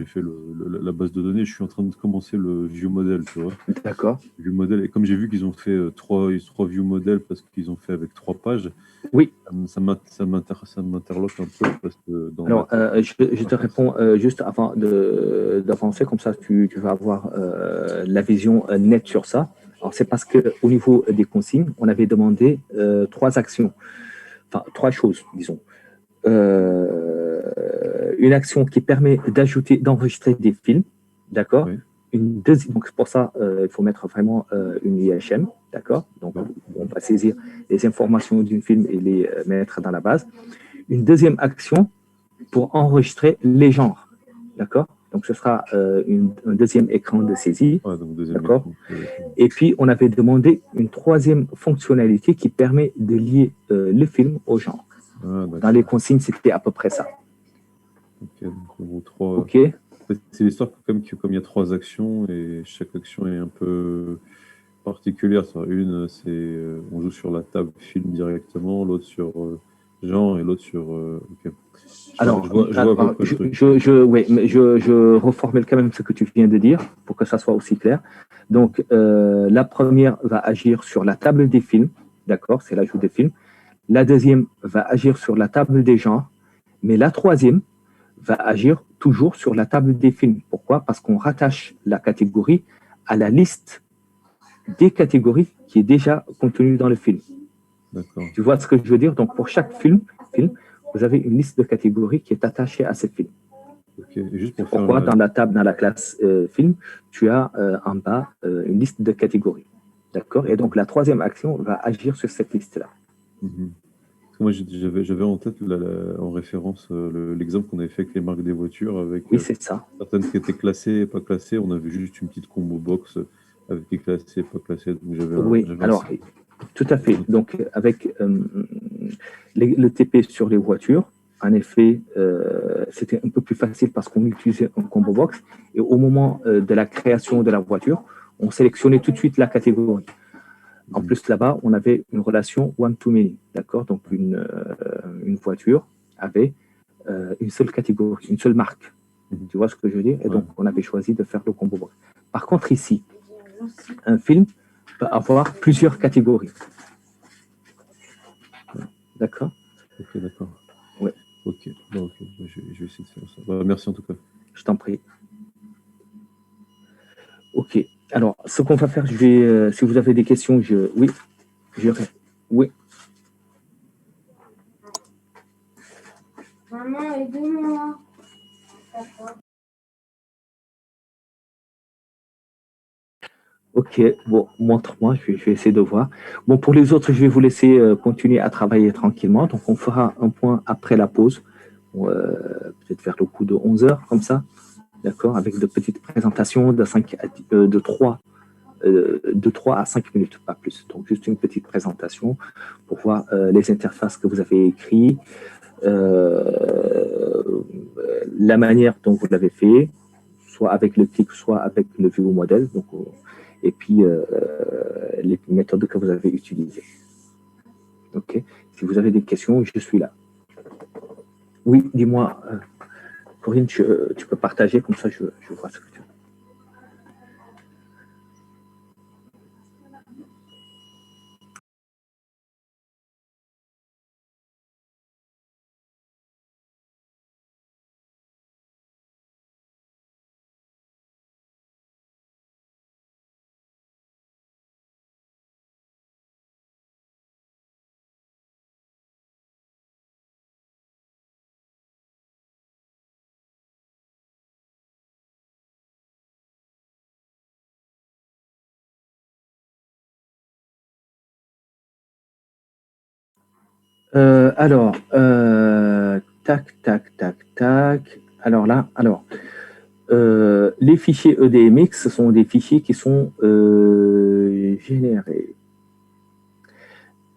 fait la base de données, je suis en train de commencer le view model, tu vois. D'accord. View model, et comme j'ai vu qu'ils ont fait trois view models parce qu'ils ont fait avec 3 pages, oui. Ça m'interloque un peu. Parce que alors, je te réponds juste avant d'avancer, comme ça tu vas avoir la vision nette sur ça. Alors, c'est parce qu'au niveau des consignes, on avait demandé 3 actions, enfin 3 choses, disons. Une action qui permet d'enregistrer des films, d'accord. Oui. Une deuxième, donc pour ça, il faut mettre vraiment une IHM, d'accord. Donc, on va saisir les informations d'un film et les mettre dans la base. Une deuxième action pour enregistrer les genres, d'accord. Donc, ce sera un deuxième écran de saisie, d'accord. Et puis, on avait demandé une troisième fonctionnalité qui permet de lier le film au genre. Dans les consignes, c'était à peu près ça. Ok, donc 3. Ok. C'est l'histoire comme il y a 3 actions et chaque action est un peu particulière. Une, c'est on joue sur la table film directement, l'autre sur genre et l'autre sur. Ok. Alors, je reformule quand même ce que tu viens de dire pour que ça soit aussi clair. Donc, la première va agir sur la table des films, d'accord, c'est l'ajout des films. La deuxième va agir sur la table des genres, mais la troisième va agir toujours sur la table des films. Pourquoi? Parce qu'on rattache la catégorie à la liste des catégories qui est déjà contenue dans le film. Tu vois ce que je veux dire? Donc, pour chaque film, vous avez une liste de catégories qui est attachée à ce film. Okay. Juste pour pourquoi dans la classe film, tu as en bas une liste de catégories. D'accord? Et donc, la troisième action va agir sur cette liste-là. Moi, j'avais en tête en référence l'exemple qu'on avait fait avec les marques des voitures, avec c'est ça. Certaines qui étaient classées et pas classées. On avait juste une petite combo box avec les classés et pas classés. Donc tout à fait. Donc, avec le TP sur les voitures, en effet, c'était un peu plus facile parce qu'on utilisait un combo box. Et au moment de la création de la voiture, on sélectionnait tout de suite la catégorie. En plus, là-bas, on avait une relation one-to-many, d'accord? Donc, une voiture avait une seule catégorie, une seule marque. Tu vois ce que je veux dire? Et donc, on avait choisi de faire le combo box. Par contre, ici, un film peut avoir plusieurs catégories. D'accord? Ok, d'accord. Ouais. Ok, bon, okay. Je vais essayer de faire ça. Bah, merci en tout cas. Je t'en prie. Ok. Alors, ce qu'on va faire, je vais, si vous avez des questions, oui. Maman, aide-moi. Ok, bon, montre-moi, je vais essayer de voir. Bon, pour les autres, je vais vous laisser continuer à travailler tranquillement. Donc, on fera un point après la pause, peut-être vers le coup de 11 h, comme ça, d'accord, avec de petites présentations de 3 de 3 à 5 minutes, pas plus. Donc, juste une petite présentation pour voir les interfaces que vous avez écrites, la manière dont vous l'avez fait, soit avec le clic, soit avec le view model, donc, et puis les méthodes que vous avez utilisées. Ok. Si vous avez des questions, je suis là. Oui, dis-moi, Corinne, tu peux partager, comme ça je vois ce que tu veux. Alors, tac, tac, tac, tac. Alors là, les fichiers EDMX, ce sont des fichiers qui sont générés.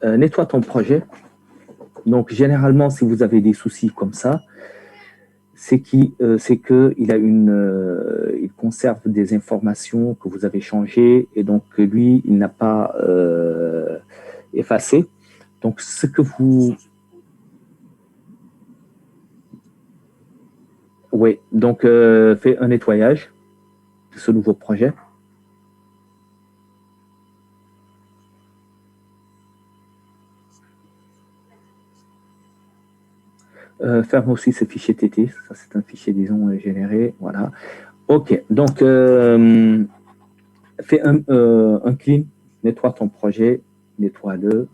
Nettoie ton projet. Donc, généralement, si vous avez des soucis comme ça, c'est qu'il il conserve des informations que vous avez changées et donc lui, il n'a pas effacé. Donc, ce que vous... Oui, donc fais un nettoyage de ce nouveau projet. Ferme aussi ce fichier TT. Ça, c'est un fichier, disons, généré. Voilà. OK. Donc, fais un clean. Nettoie ton projet. Nettoie-le.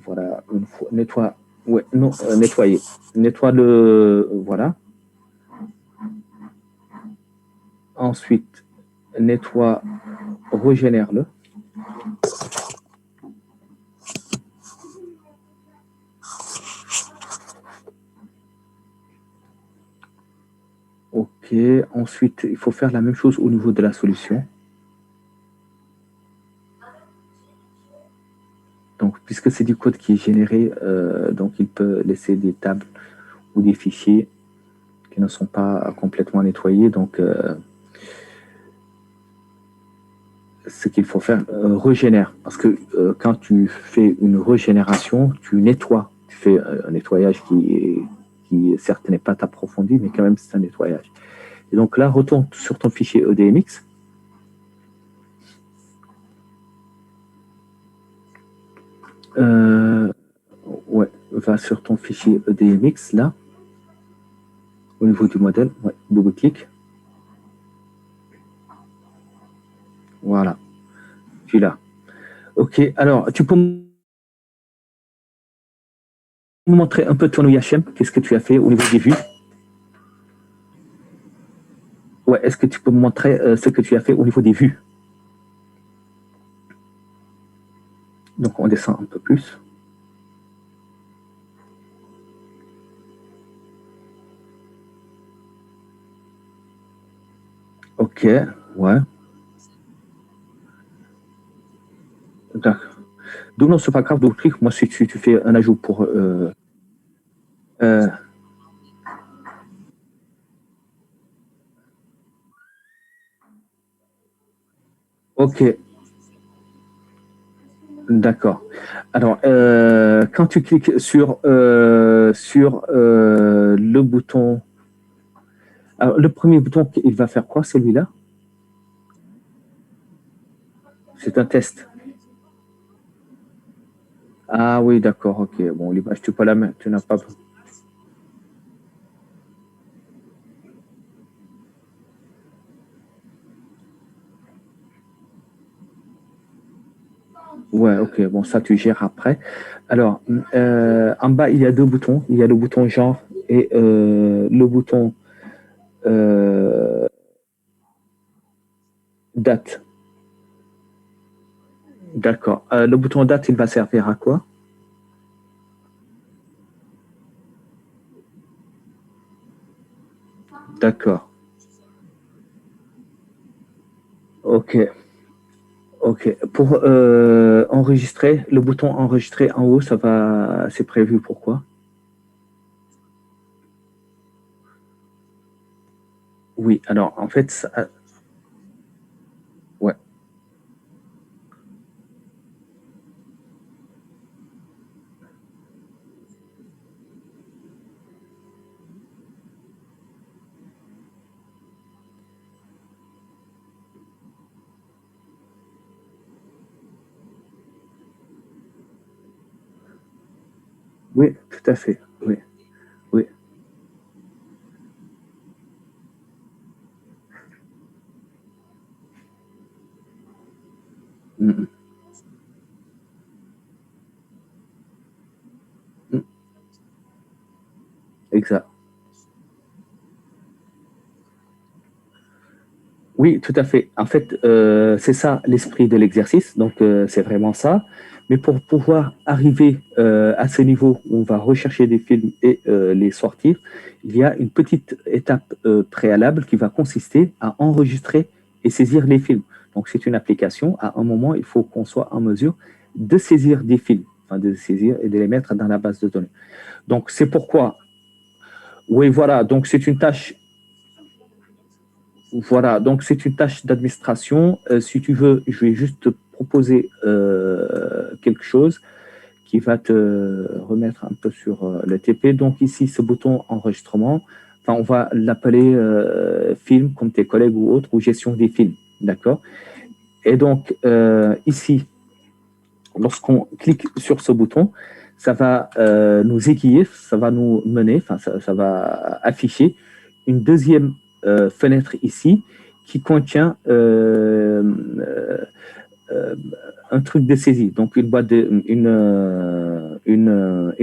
Voilà. Une fois. Nettoie. Ouais, non, nettoyer. Nettoie-le. Voilà. Ensuite, nettoie. Régénère-le. OK. Ensuite, il faut faire la même chose au niveau de la solution. Donc, puisque c'est du code qui est généré, donc il peut laisser des tables ou des fichiers qui ne sont pas complètement nettoyés. Donc, ce qu'il faut faire, régénère. Parce que quand tu fais une régénération, tu nettoies. Tu fais un nettoyage qui certes n'est pas approfondi, mais quand même c'est un nettoyage. Et donc là, retourne sur ton fichier EDMX. Ouais, va sur ton fichier EDMX là, au niveau du modèle. Ouais, double-clic. Voilà, tu l'as. Ok, alors tu peux me montrer un peu ton IHM? Qu'est-ce que tu as fait au niveau des vues? Ouais, est-ce que tu peux me montrer ce que tu as fait au niveau des vues? Donc on descend un peu plus. Ok, ouais. D'accord. Donc non, c'est pas grave, double-clic. Moi, si tu fais un ajout pour... ok, d'accord. Alors, quand tu cliques sur le bouton... Alors, le premier bouton, il va faire quoi, celui-là? C'est un test. Ah oui, d'accord, ok. Bon, l'image, tu peux la mettre, tu n'as pas... Ouais, ok, bon, ça, tu gères après. Alors, en bas, il y a deux boutons. Il y a le bouton genre et le bouton date. D'accord. Le bouton date, il va servir à quoi? D'accord. Ok. Ok, ok. Pour enregistrer, le bouton enregistrer en haut, c'est prévu pourquoi? Oui, alors en fait, ouais, oui, tout à fait, oui, oui. Mm, mm, exact. Oui, tout à fait. En fait, c'est ça l'esprit de l'exercice. Donc, c'est vraiment ça. Mais pour pouvoir arriver à ce niveau où on va rechercher des films et les sortir, il y a une petite étape préalable qui va consister à enregistrer et saisir les films. Donc, c'est une application. À un moment, il faut qu'on soit en mesure de saisir des films, enfin, de saisir et de les mettre dans la base de données. Donc, c'est pourquoi, oui, voilà. Donc, c'est une tâche. Voilà, donc c'est une tâche d'administration. Si tu veux, je vais juste te proposer quelque chose qui va te remettre un peu sur le TP. Donc ici, ce bouton enregistrement, enfin, on va l'appeler film comme tes collègues ou autres, ou gestion des films. D'accord? Et donc ici, lorsqu'on clique sur ce bouton, ça va nous aiguiller, ça va nous mener, enfin, ça va afficher une deuxième fenêtre ici qui contient euh, un truc de saisie, donc une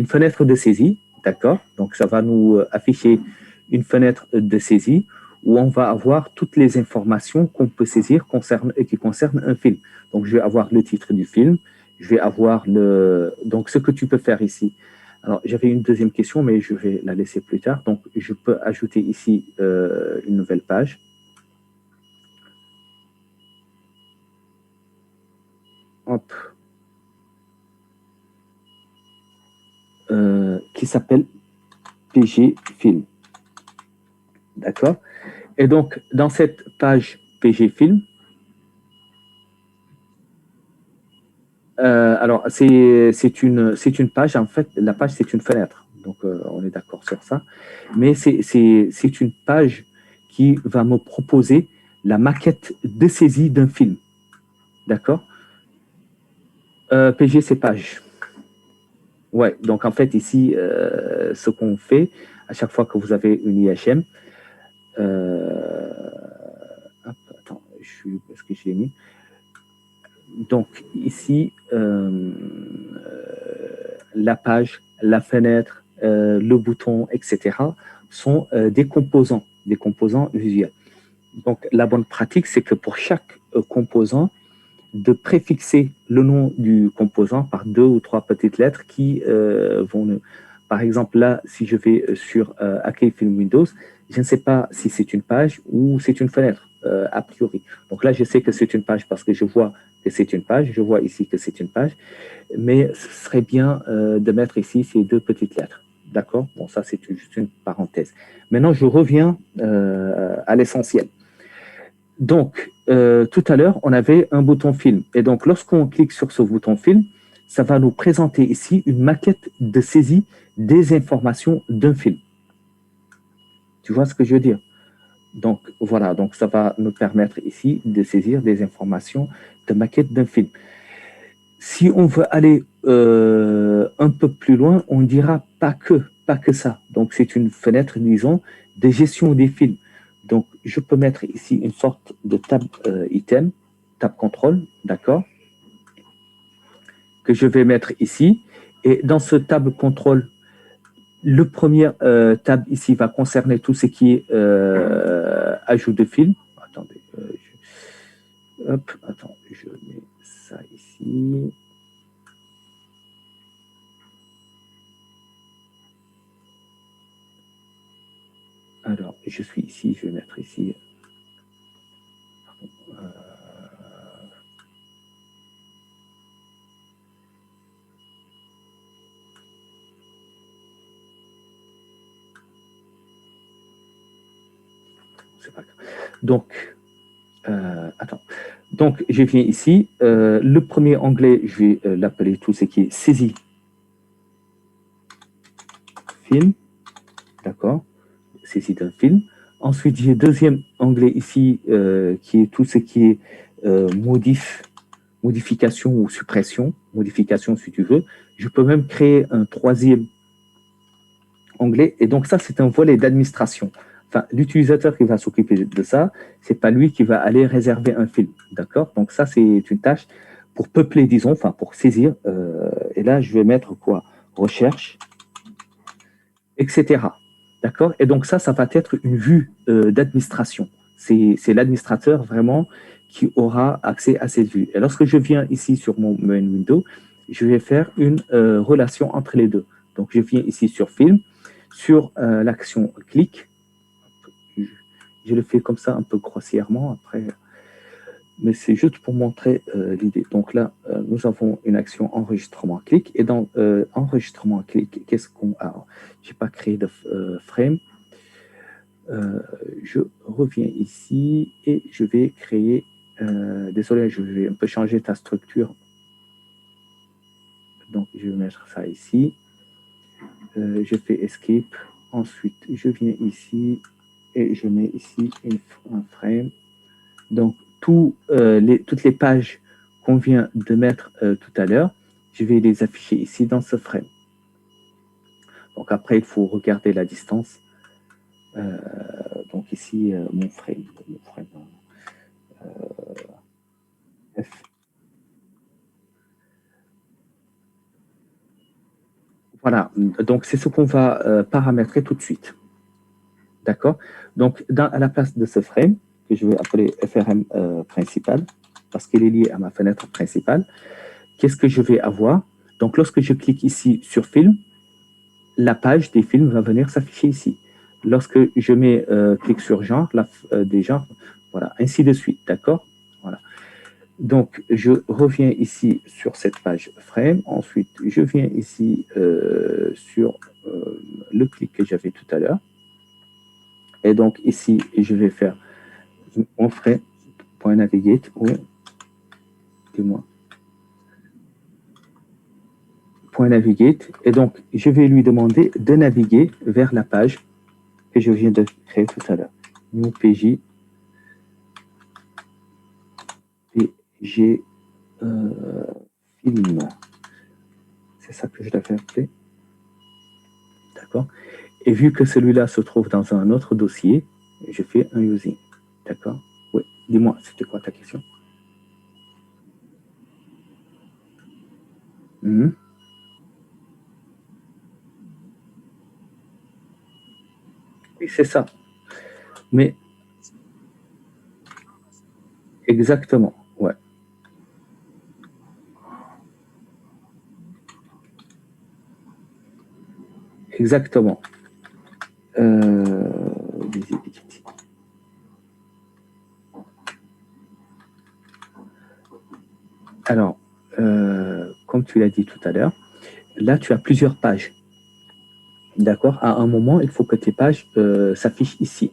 fenêtre de saisie, d'accord? Donc ça va nous afficher une fenêtre de saisie où on va avoir toutes les informations qu'on peut saisir et qui concernent un film. Donc je vais avoir le titre du film, je vais avoir donc ce que tu peux faire ici. Alors j'avais une deuxième question, mais je vais la laisser plus tard. Donc je peux ajouter ici une nouvelle page. Hop. Qui s'appelle PG Film. D'accord? Et donc, dans cette page PG Film, alors c'est une page, en fait, la page c'est une fenêtre. Donc, on est d'accord sur ça. Mais c'est une page qui va me proposer la maquette de saisie d'un film. D'accord? PG, c'est page. Ouais, donc en fait, ici, ce qu'on fait, à chaque fois que vous avez une IHM, euh, hop, attends, est-ce que j'ai mis? Donc ici, la page, la fenêtre, le bouton, etc. sont des composants visuels. Donc la bonne pratique, c'est que pour chaque composant, de préfixer le nom du composant par deux ou trois petites lettres qui vont... Par exemple, là, si je vais sur Accueil Film Windows, je ne sais pas si c'est une page ou c'est une fenêtre, a priori. Donc là, je sais que c'est une page parce que je vois que c'est une page. Je vois ici que c'est une page. Mais ce serait bien de mettre ici ces deux petites lettres. D'accord? Bon, ça, c'est juste une parenthèse. Maintenant, je reviens à l'essentiel. Donc, tout à l'heure, on avait un bouton film. Et donc, lorsqu'on clique sur ce bouton film, ça va nous présenter ici une maquette de saisie des informations d'un film. Tu vois ce que je veux dire? Donc, voilà. Donc, ça va nous permettre ici de saisir des informations de maquette d'un film. Si on veut aller un peu plus loin, on dira pas que ça. Donc, c'est une fenêtre, disons, de gestion des films. Donc, je peux mettre ici une sorte de tab item, tab contrôle, d'accord, que je vais mettre ici. Et dans ce tab contrôle, le premier tab ici va concerner tout ce qui est ajout de film. Attendez, hop, attends, je mets ça ici. Alors, je suis ici, je vais mettre ici. c'est pas grave. Donc, attends. Donc, je viens ici. Le premier onglet, je vais l'appeler tout ce qui est saisie film. D'accord? Saisie d'un film. Ensuite, j'ai deuxième onglet ici qui est tout ce qui est modification ou suppression. Modification si tu veux. Je peux même créer un troisième onglet. Et donc, ça, c'est un volet d'administration. Enfin, l'utilisateur qui va s'occuper de ça, c'est pas lui qui va aller réserver un film. D'accord? Donc, ça, c'est une tâche pour peupler, disons, enfin, pour saisir. Et là, je vais mettre quoi? Recherche, etc. D'accord? Et donc, ça va être une vue d'administration. C'est l'administrateur vraiment qui aura accès à cette vue. Et lorsque je viens ici sur mon main window, je vais faire une relation entre les deux. Donc, je viens ici sur film, sur l'action clic. Je le fais comme ça un peu grossièrement après, mais c'est juste pour montrer l'idée. Donc là, nous avons une action enregistrement clic. Et dans enregistrement clic, qu'est-ce qu'on a? Je n'ai pas créé de frame. Je reviens ici et je vais créer. Désolé, je vais un peu changer ta structure. Donc, je vais mettre ça ici. Je fais escape. Ensuite, je viens ici et je mets ici un frame. Donc, toutes les pages qu'on vient de mettre tout à l'heure, je vais les afficher ici dans ce frame. Donc, après, il faut regarder la distance. Donc, ici, mon frame F. Voilà, donc c'est ce qu'on va paramétrer tout de suite. D'accord? Donc, à la place de ce frame, que je vais appeler FRM principal, parce qu'il est lié à ma fenêtre principale, qu'est-ce que je vais avoir? Donc, lorsque je clique ici sur film, la page des films va venir s'afficher ici. Lorsque je mets clic sur genre, des genres, voilà, ainsi de suite, d'accord? Voilà. Donc, je reviens ici sur cette page frame. Ensuite, je viens ici sur le clic que j'avais tout à l'heure. Et donc, ici, je vais faire mon frame, point navigate, oui, dis-moi. Point navigate. Et donc, je vais lui demander de naviguer vers la page que je viens de créer tout à l'heure. New PJ, PG film. C'est ça que je l'avais appelé. D'accord? Et vu que celui-là se trouve dans un autre dossier, je fais un using. D'accord? Oui. Dis-moi, c'était quoi ta question? Oui, c'est ça. Mais exactement, ouais. Exactement. Alors, comme tu l'as dit tout à l'heure, là, tu as plusieurs pages. D'accord? À un moment, il faut que tes pages s'affichent ici.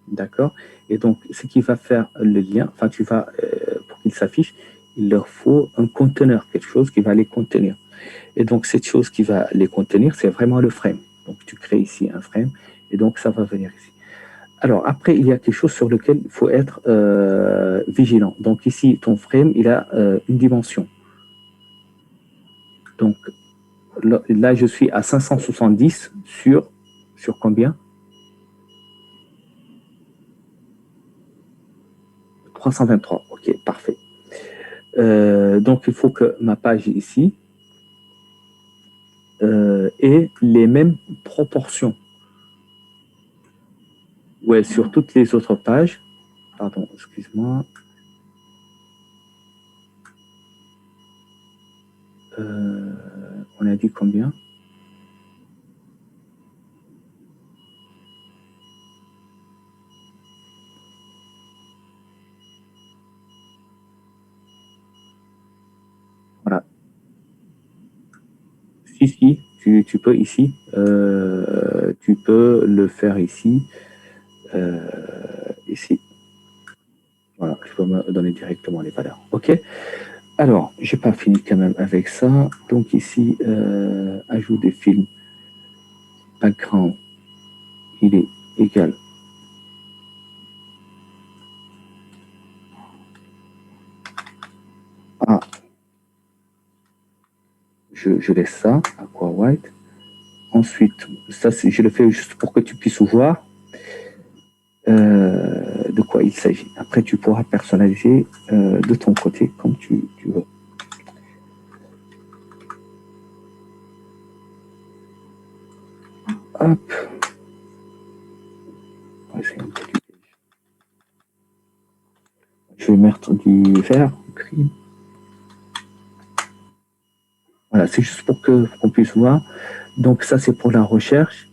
D'accord? Et donc, ce qui va faire le lien, enfin, pour qu'ils s'affichent, il leur faut un conteneur, quelque chose qui va les contenir. Et donc, cette chose qui va les contenir, c'est vraiment le frame. Donc, tu crées ici un frame, et donc, ça va venir ici. Alors, après, il y a quelque chose sur lequel il faut être vigilant. Donc, ici, ton frame, il a une dimension. Donc, là, je suis à 570 sur combien? 323. OK, parfait. Donc, il faut que ma page ici ait les mêmes proportions. Ouais, sur toutes les autres pages. Pardon, excuse-moi. On a dit combien? Voilà. Si, tu peux ici. Tu peux le faire ici. ici. Voilà, tu peux me donner directement les valeurs. OK. Alors, j'ai pas fini quand même avec ça. Donc ici, ajout des films. Background, il est égal à, je laisse ça, aqua white. Ensuite, ça, je le fais juste pour que tu puisses voir de quoi il s'agit. Après, tu pourras personnaliser de ton côté comme tu veux. Hop. Je vais mettre du vert, gris. Voilà, c'est juste pour qu'on puisse voir. Donc ça, c'est pour la recherche.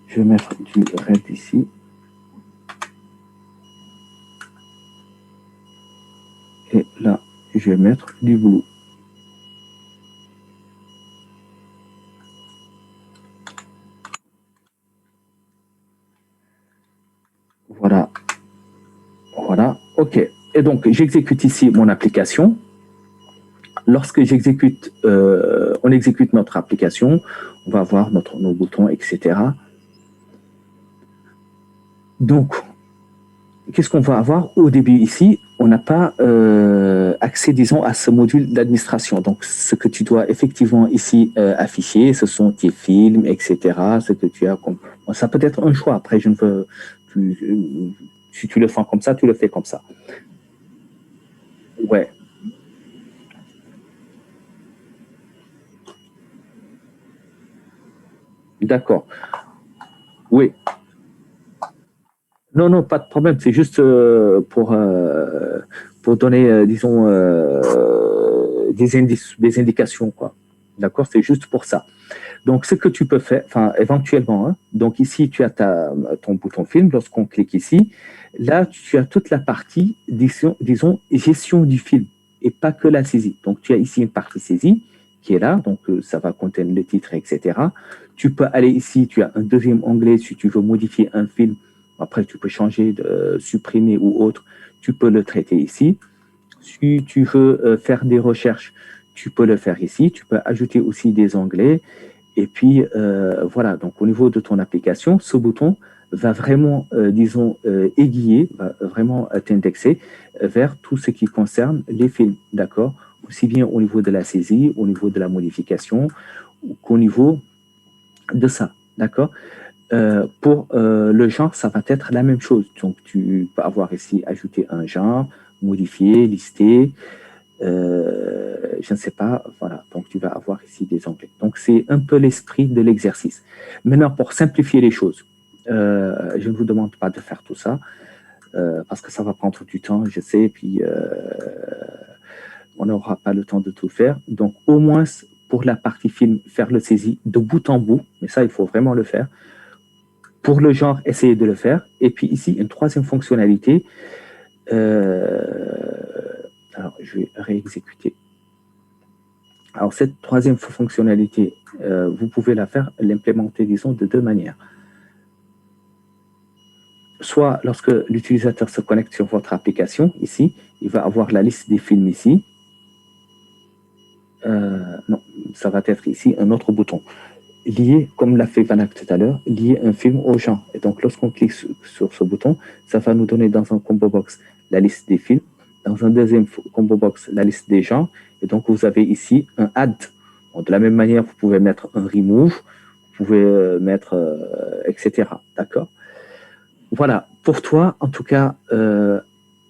Je vais mettre du red ici. Et là, je vais mettre du blue. Voilà. Voilà. OK. Et donc, j'exécute ici mon application. Lorsque j'exécute, on exécute notre application, on va voir nos boutons, etc. Donc, qu'est-ce qu'on va avoir au début ici? On n'a pas accès, disons, à ce module d'administration. Donc, ce que tu dois effectivement ici afficher, ce sont tes films, etc. Ce que tu as comme... Bon, ça peut être un choix. Après, je ne veux... si tu le sens comme ça, tu le fais comme ça. Ouais. D'accord. Oui. Non, non, pas de problème. C'est juste pour donner, disons, des indications, quoi. D'accord? C'est juste pour ça. Donc, ce que tu peux faire, enfin, éventuellement, hein, donc ici, tu as ton bouton film. Lorsqu'on clique ici, là, tu as toute la partie, disons, gestion du film et pas que la saisie. Donc, tu as ici une partie saisie qui est là. Donc, ça va contenir le titre, etc. Tu peux aller ici, tu as un deuxième onglet si tu veux modifier un film. Après, tu peux changer, supprimer ou autre. Tu peux le traiter ici. Si tu veux faire des recherches, tu peux le faire ici. Tu peux ajouter aussi des onglets. Et puis, voilà. Donc, au niveau de ton application, ce bouton va vraiment, disons, aiguiller, va vraiment t'indexer vers tout ce qui concerne les films. D'accord? Aussi bien au niveau de la saisie, au niveau de la modification, qu'au niveau de ça. D'accord? Pour le genre, ça va être la même chose. Donc, tu peux avoir ici ajouter un genre, modifier, lister, je ne sais pas, voilà. Donc, tu vas avoir ici des onglets. Donc, c'est un peu l'esprit de l'exercice. Maintenant, pour simplifier les choses, je ne vous demande pas de faire tout ça parce que ça va prendre du temps, je sais, puis on n'aura pas le temps de tout faire. Donc, au moins, pour la partie film, faire le saisie de bout en bout, mais ça, il faut vraiment le faire. Pour le genre, essayez de le faire. Et puis ici, une troisième fonctionnalité. Alors, je vais réexécuter. Alors, cette troisième fonctionnalité, vous pouvez l'implémenter, disons, de deux manières. Soit lorsque l'utilisateur se connecte sur votre application, ici, il va avoir la liste des films ici. Non, ça va être ici un autre bouton. Lier, comme l'a fait Vanak tout à l'heure, lier un film au genre. Et donc, lorsqu'on clique sur ce bouton, ça va nous donner dans un combo box la liste des films, dans un deuxième combo box la liste des genres. Et donc, vous avez ici un add. Bon, de la même manière, vous pouvez mettre un remove, vous pouvez mettre, etc. D'accord? Voilà. Pour toi, en tout cas,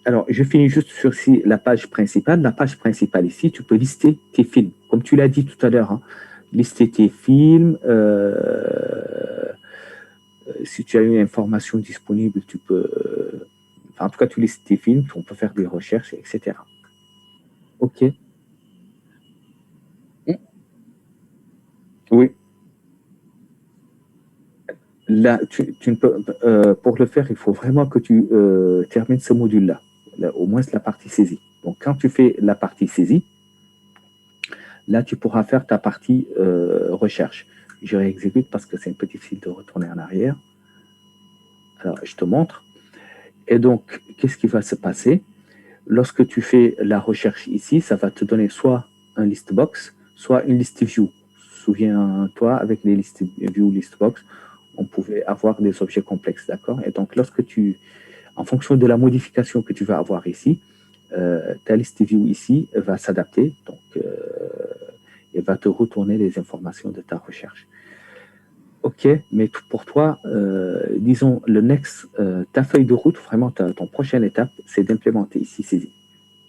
alors, je finis juste sur la page principale. La page principale ici, tu peux lister tes films. Comme tu l'as dit tout à l'heure, hein, lister tes films. Si tu as une information disponible, tu peux... en tout cas, tu listes tes films, on peut faire des recherches, etc. OK. Oui. Là, tu ne peux, pour le faire, il faut vraiment que tu termines ce module-là. Au moins, c'est la partie saisie. Donc, quand tu fais la partie saisie, là, tu pourras faire ta partie recherche. Je réexécute parce que c'est un peu difficile de retourner en arrière. Alors, je te montre. Et donc, qu'est-ce qui va se passer? Lorsque tu fais la recherche ici, ça va te donner soit un list box, soit une list view. Souviens-toi, avec les list view, list box, on pouvait avoir des objets complexes, d'accord? Et donc, en fonction de la modification que tu vas avoir ici, ta list view ici va s'adapter, donc et va te retourner les informations de ta recherche. Ok, mais pour toi, disons, ta feuille de route, vraiment, ton prochaine étape, c'est d'implémenter ici saisie.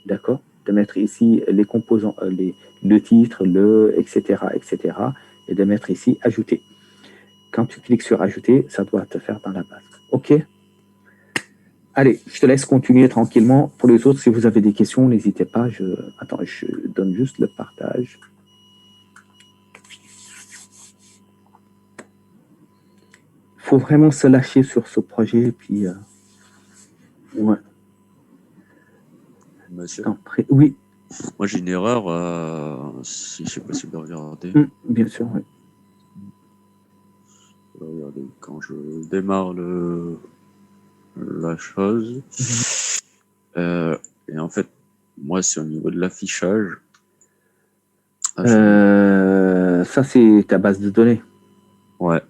D'accord? De mettre ici les composants, le titre, etc., et de mettre ici ajouter. Quand tu cliques sur ajouter, ça doit te faire dans la base. Ok? Allez, je te laisse continuer tranquillement. Pour les autres, si vous avez des questions, n'hésitez pas. Attends, je donne juste le partage. Il faut vraiment se lâcher sur ce projet. Et puis, ouais. Monsieur, oui. moi j'ai une erreur, si c'est possible de regarder. Bien sûr, oui. Regardez, quand je démarre la chose, et en fait, moi c'est au niveau de l'affichage. Ça, c'est ta base de données. Ouais,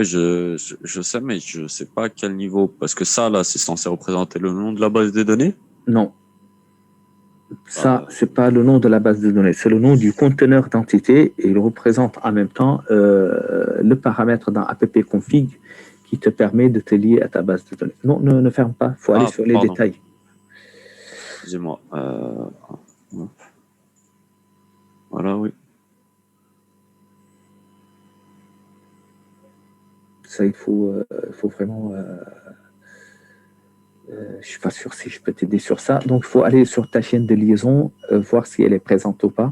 je sais, mais je sais pas à quel niveau. Parce que ça, là, c'est censé représenter le nom de la base de données? Non. Ça, c'est pas le nom de la base de données. C'est le nom du conteneur d'entité et il représente en même temps le paramètre dans appconfig qui te permet de te lier à ta base de données. Non, ne ferme pas. Il faut aller sur les détails. Excusez-moi. Voilà, oui. Ça, il faut vraiment... je ne suis pas sûr si je peux t'aider sur ça. Donc, il faut aller sur ta chaîne de liaison, voir si elle est présente ou pas.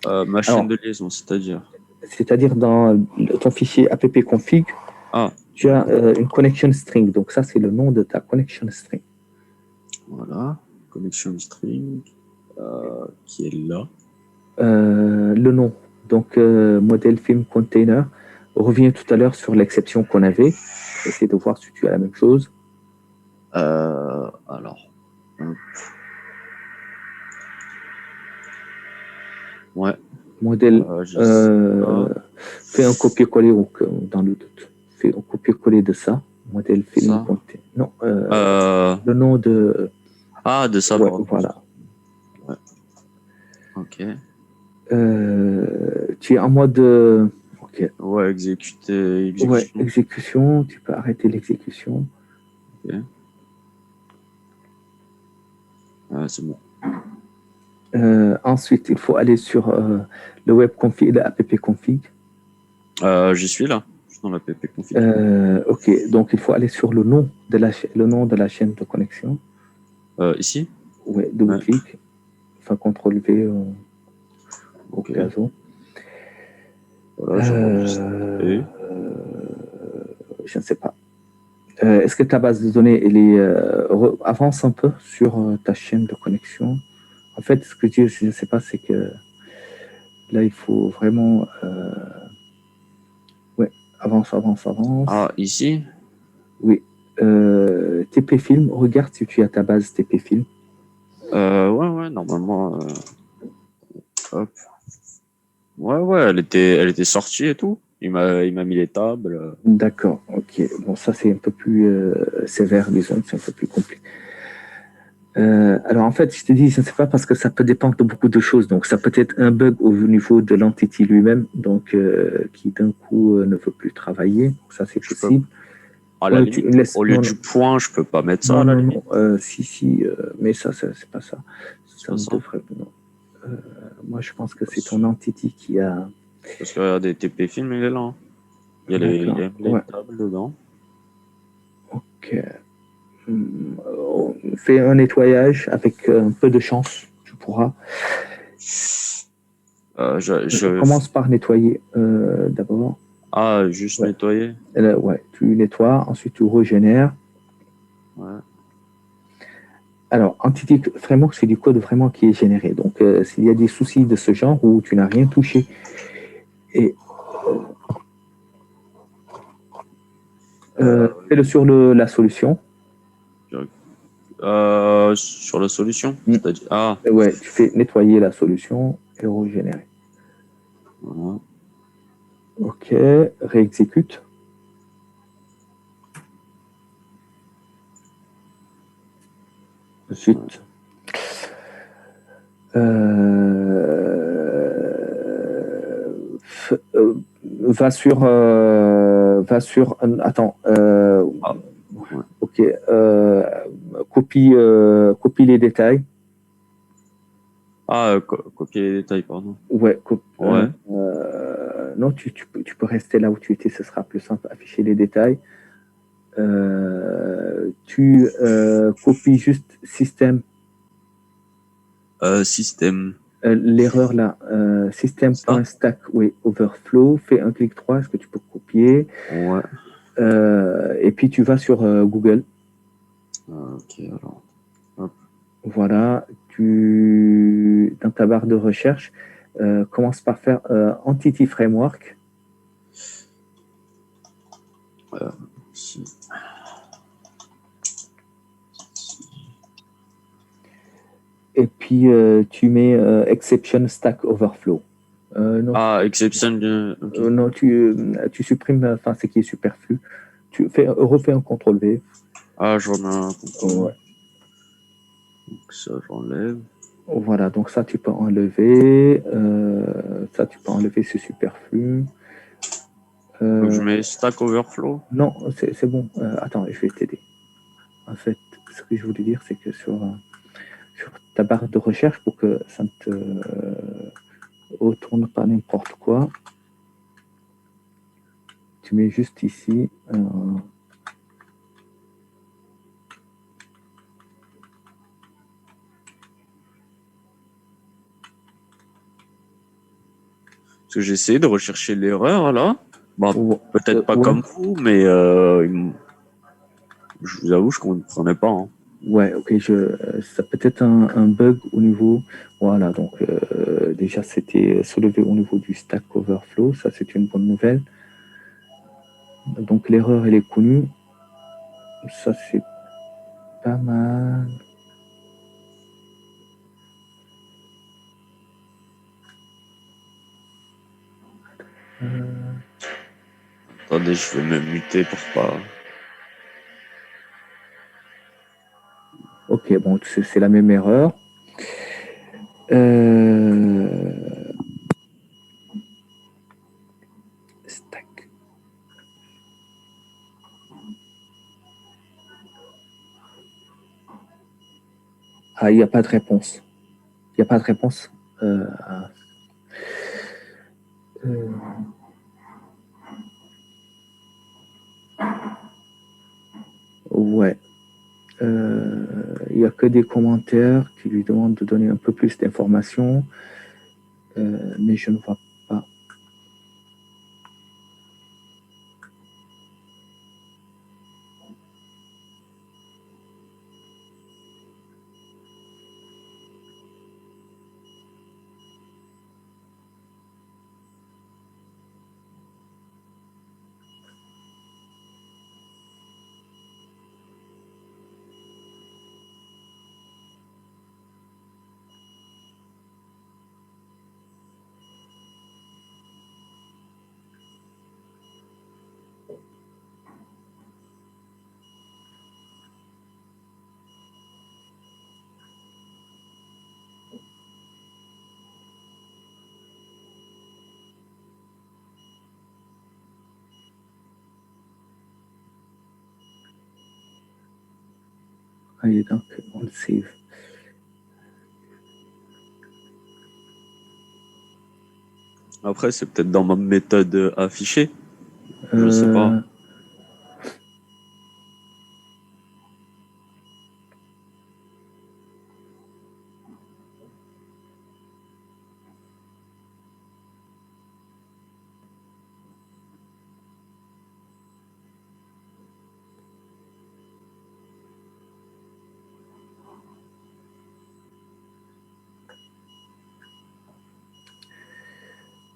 Ma chaîne de liaison, c'est-à-dire? C'est-à-dire dans ton fichier appconfig, tu as une connection string. Donc, ça, c'est le nom de ta connection string. Voilà, connection string, qui est là. Le nom. Donc, modèle film container. Reviens tout à l'heure sur l'exception qu'on avait. Essaye de voir si tu as la même chose. Alors. Ouais. Modèle. Fais un copier-coller dans le doute. Fais un copier-coller de ça. Modèle film container. Non. Le nom de. Ah, de ça. Ouais, voilà. Ouais. Ok. Tu es en mode. Ok. Ouais, exécution. Ouais, exécution. Tu peux arrêter l'exécution. Ok. C'est bon. Ensuite, il faut aller sur le webconfig, le appconfig. J'y suis là. Je suis dans l'appconfig. Ok, donc il faut aller sur le nom de la chaîne de connexion. Ici? Oui, double-clic. Enfin, CTRL-V au cas où. Voilà, je ne sais pas. Est-ce que ta base de données, elle est, avance un peu sur ta chaîne de connexion? En fait, ce que je ne sais pas, c'est que là, il faut vraiment... ouais, avance. Ah, ici? Oui. TP Film, regarde si tu as ta base TP Film. Ouais, normalement... Hop. Ouais, elle était sortie et tout. Il m'a mis les tables. D'accord, ok. Bon, ça, c'est un peu plus sévère, disons, c'est un peu plus compliqué. Alors, en fait, je te dis, je ne sais pas parce que ça peut dépendre de beaucoup de choses. Donc, ça peut être un bug au niveau de l'entité lui-même, donc qui d'un coup ne veut plus travailler. Donc, ça, c'est possible. À la limite, au lieu du point, je peux pas mettre ça. Non. Si, mais ça, c'est pas ça. Ça me devrait. Non. Moi, je pense que c'est ton entité qui a. Parce que regardez, TP Film, il est là. Hein. Il y a les tables dedans. Ok. On fait un nettoyage avec un peu de chance, tu pourras. Je commence par nettoyer d'abord. Ah, juste nettoyer? Ouais, tu nettoies, ensuite tu régénères. Ouais. Alors, Entity Framework, c'est du code vraiment qui est généré. Donc, s'il y a des soucis de ce genre où tu n'as rien touché et fais-le sur la solution. Sur la solution, Mm. c'est-à-dire. Ah, Ouais, tu fais nettoyer la solution et régénérer. voilà. OK, réexécute. Ensuite, va sur. Attends. Ah, ouais. OK. Copie les détails. Ah, copier les détails, pardon. Ouais. Ouais. Non, tu peux rester là où tu étais. Ce sera plus simple. Afficher les détails. Tu copies juste système. Système. L'erreur là, Ça? system.stack oui, overflow, fais un clic droit, est-ce que tu peux copier? Ouais. Et puis tu vas sur Google, Ok, alors. voilà, dans ta barre de recherche, commence par faire Entity Framework, Si. et puis tu mets Exception Stack Overflow. Non, Ah, exception. Ok. non, tu supprimes enfin, ce qui est superflu. Refais un CTRL-V. Ah, je remets un contrôle. Ouais. Donc ça, j'enlève. Voilà, donc ça tu peux enlever, c'est superflu. Donc je mets Stack Overflow. Non, c'est bon. Attends, je vais t'aider. En fait, ce que je voulais dire, c'est que sur ta barre de recherche, pour que ça ne te retourne pas n'importe quoi, tu mets juste ici. Parce que j'ai essayé de rechercher l'erreur là. Bah, peut-être pas ouais. comme vous, mais je vous avoue, je comprenais pas. Hein. Ouais, ok, ça peut être un bug au niveau. Voilà, donc déjà c'était soulevé au niveau du Stack Overflow, ça c'est une bonne nouvelle. Donc l'erreur elle est connue, ça c'est pas mal. Attendez, je vais me muter pour pas. Ok, bon, c'est la même erreur. Stack. Ah, il n'y a pas de réponse. Il n'y a pas de réponse. Ouais. Il n'y a que des commentaires qui lui demandent de donner un peu plus d'informations, mais je ne vois pas. Allez, donc, on le save. Après, c'est peut-être dans ma méthode affichée. Je sais pas.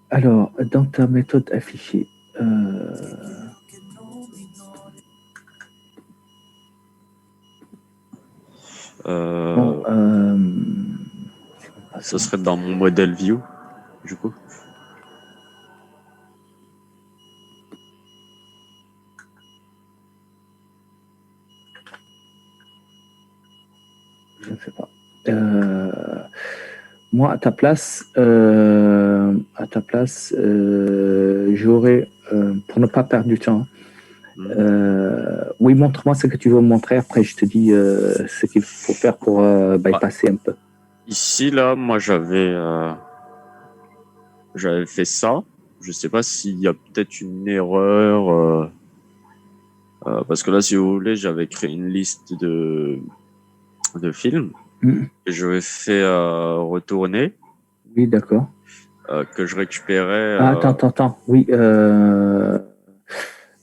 Alors, dans ta méthode affichée, bon, Ça serait dans mon modèle view, du coup. je ne sais pas. Moi, à ta place, j'aurais, pour ne pas perdre du temps, oui, montre-moi ce que tu veux me montrer. Après, je te dis ce qu'il faut faire pour bypasser un peu. Ici, là, moi, j'avais fait ça. Je sais pas s'il y a peut-être une erreur. Parce que là, si vous voulez, j'avais créé une liste de films que je vais fait retourner, Oui, d'accord. que je récupérais. Attends. Oui,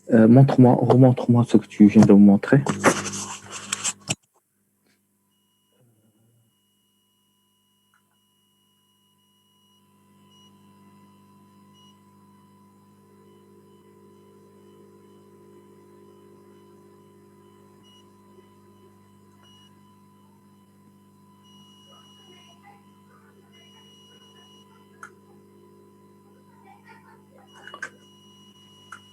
remontre-moi ce que tu viens de me montrer.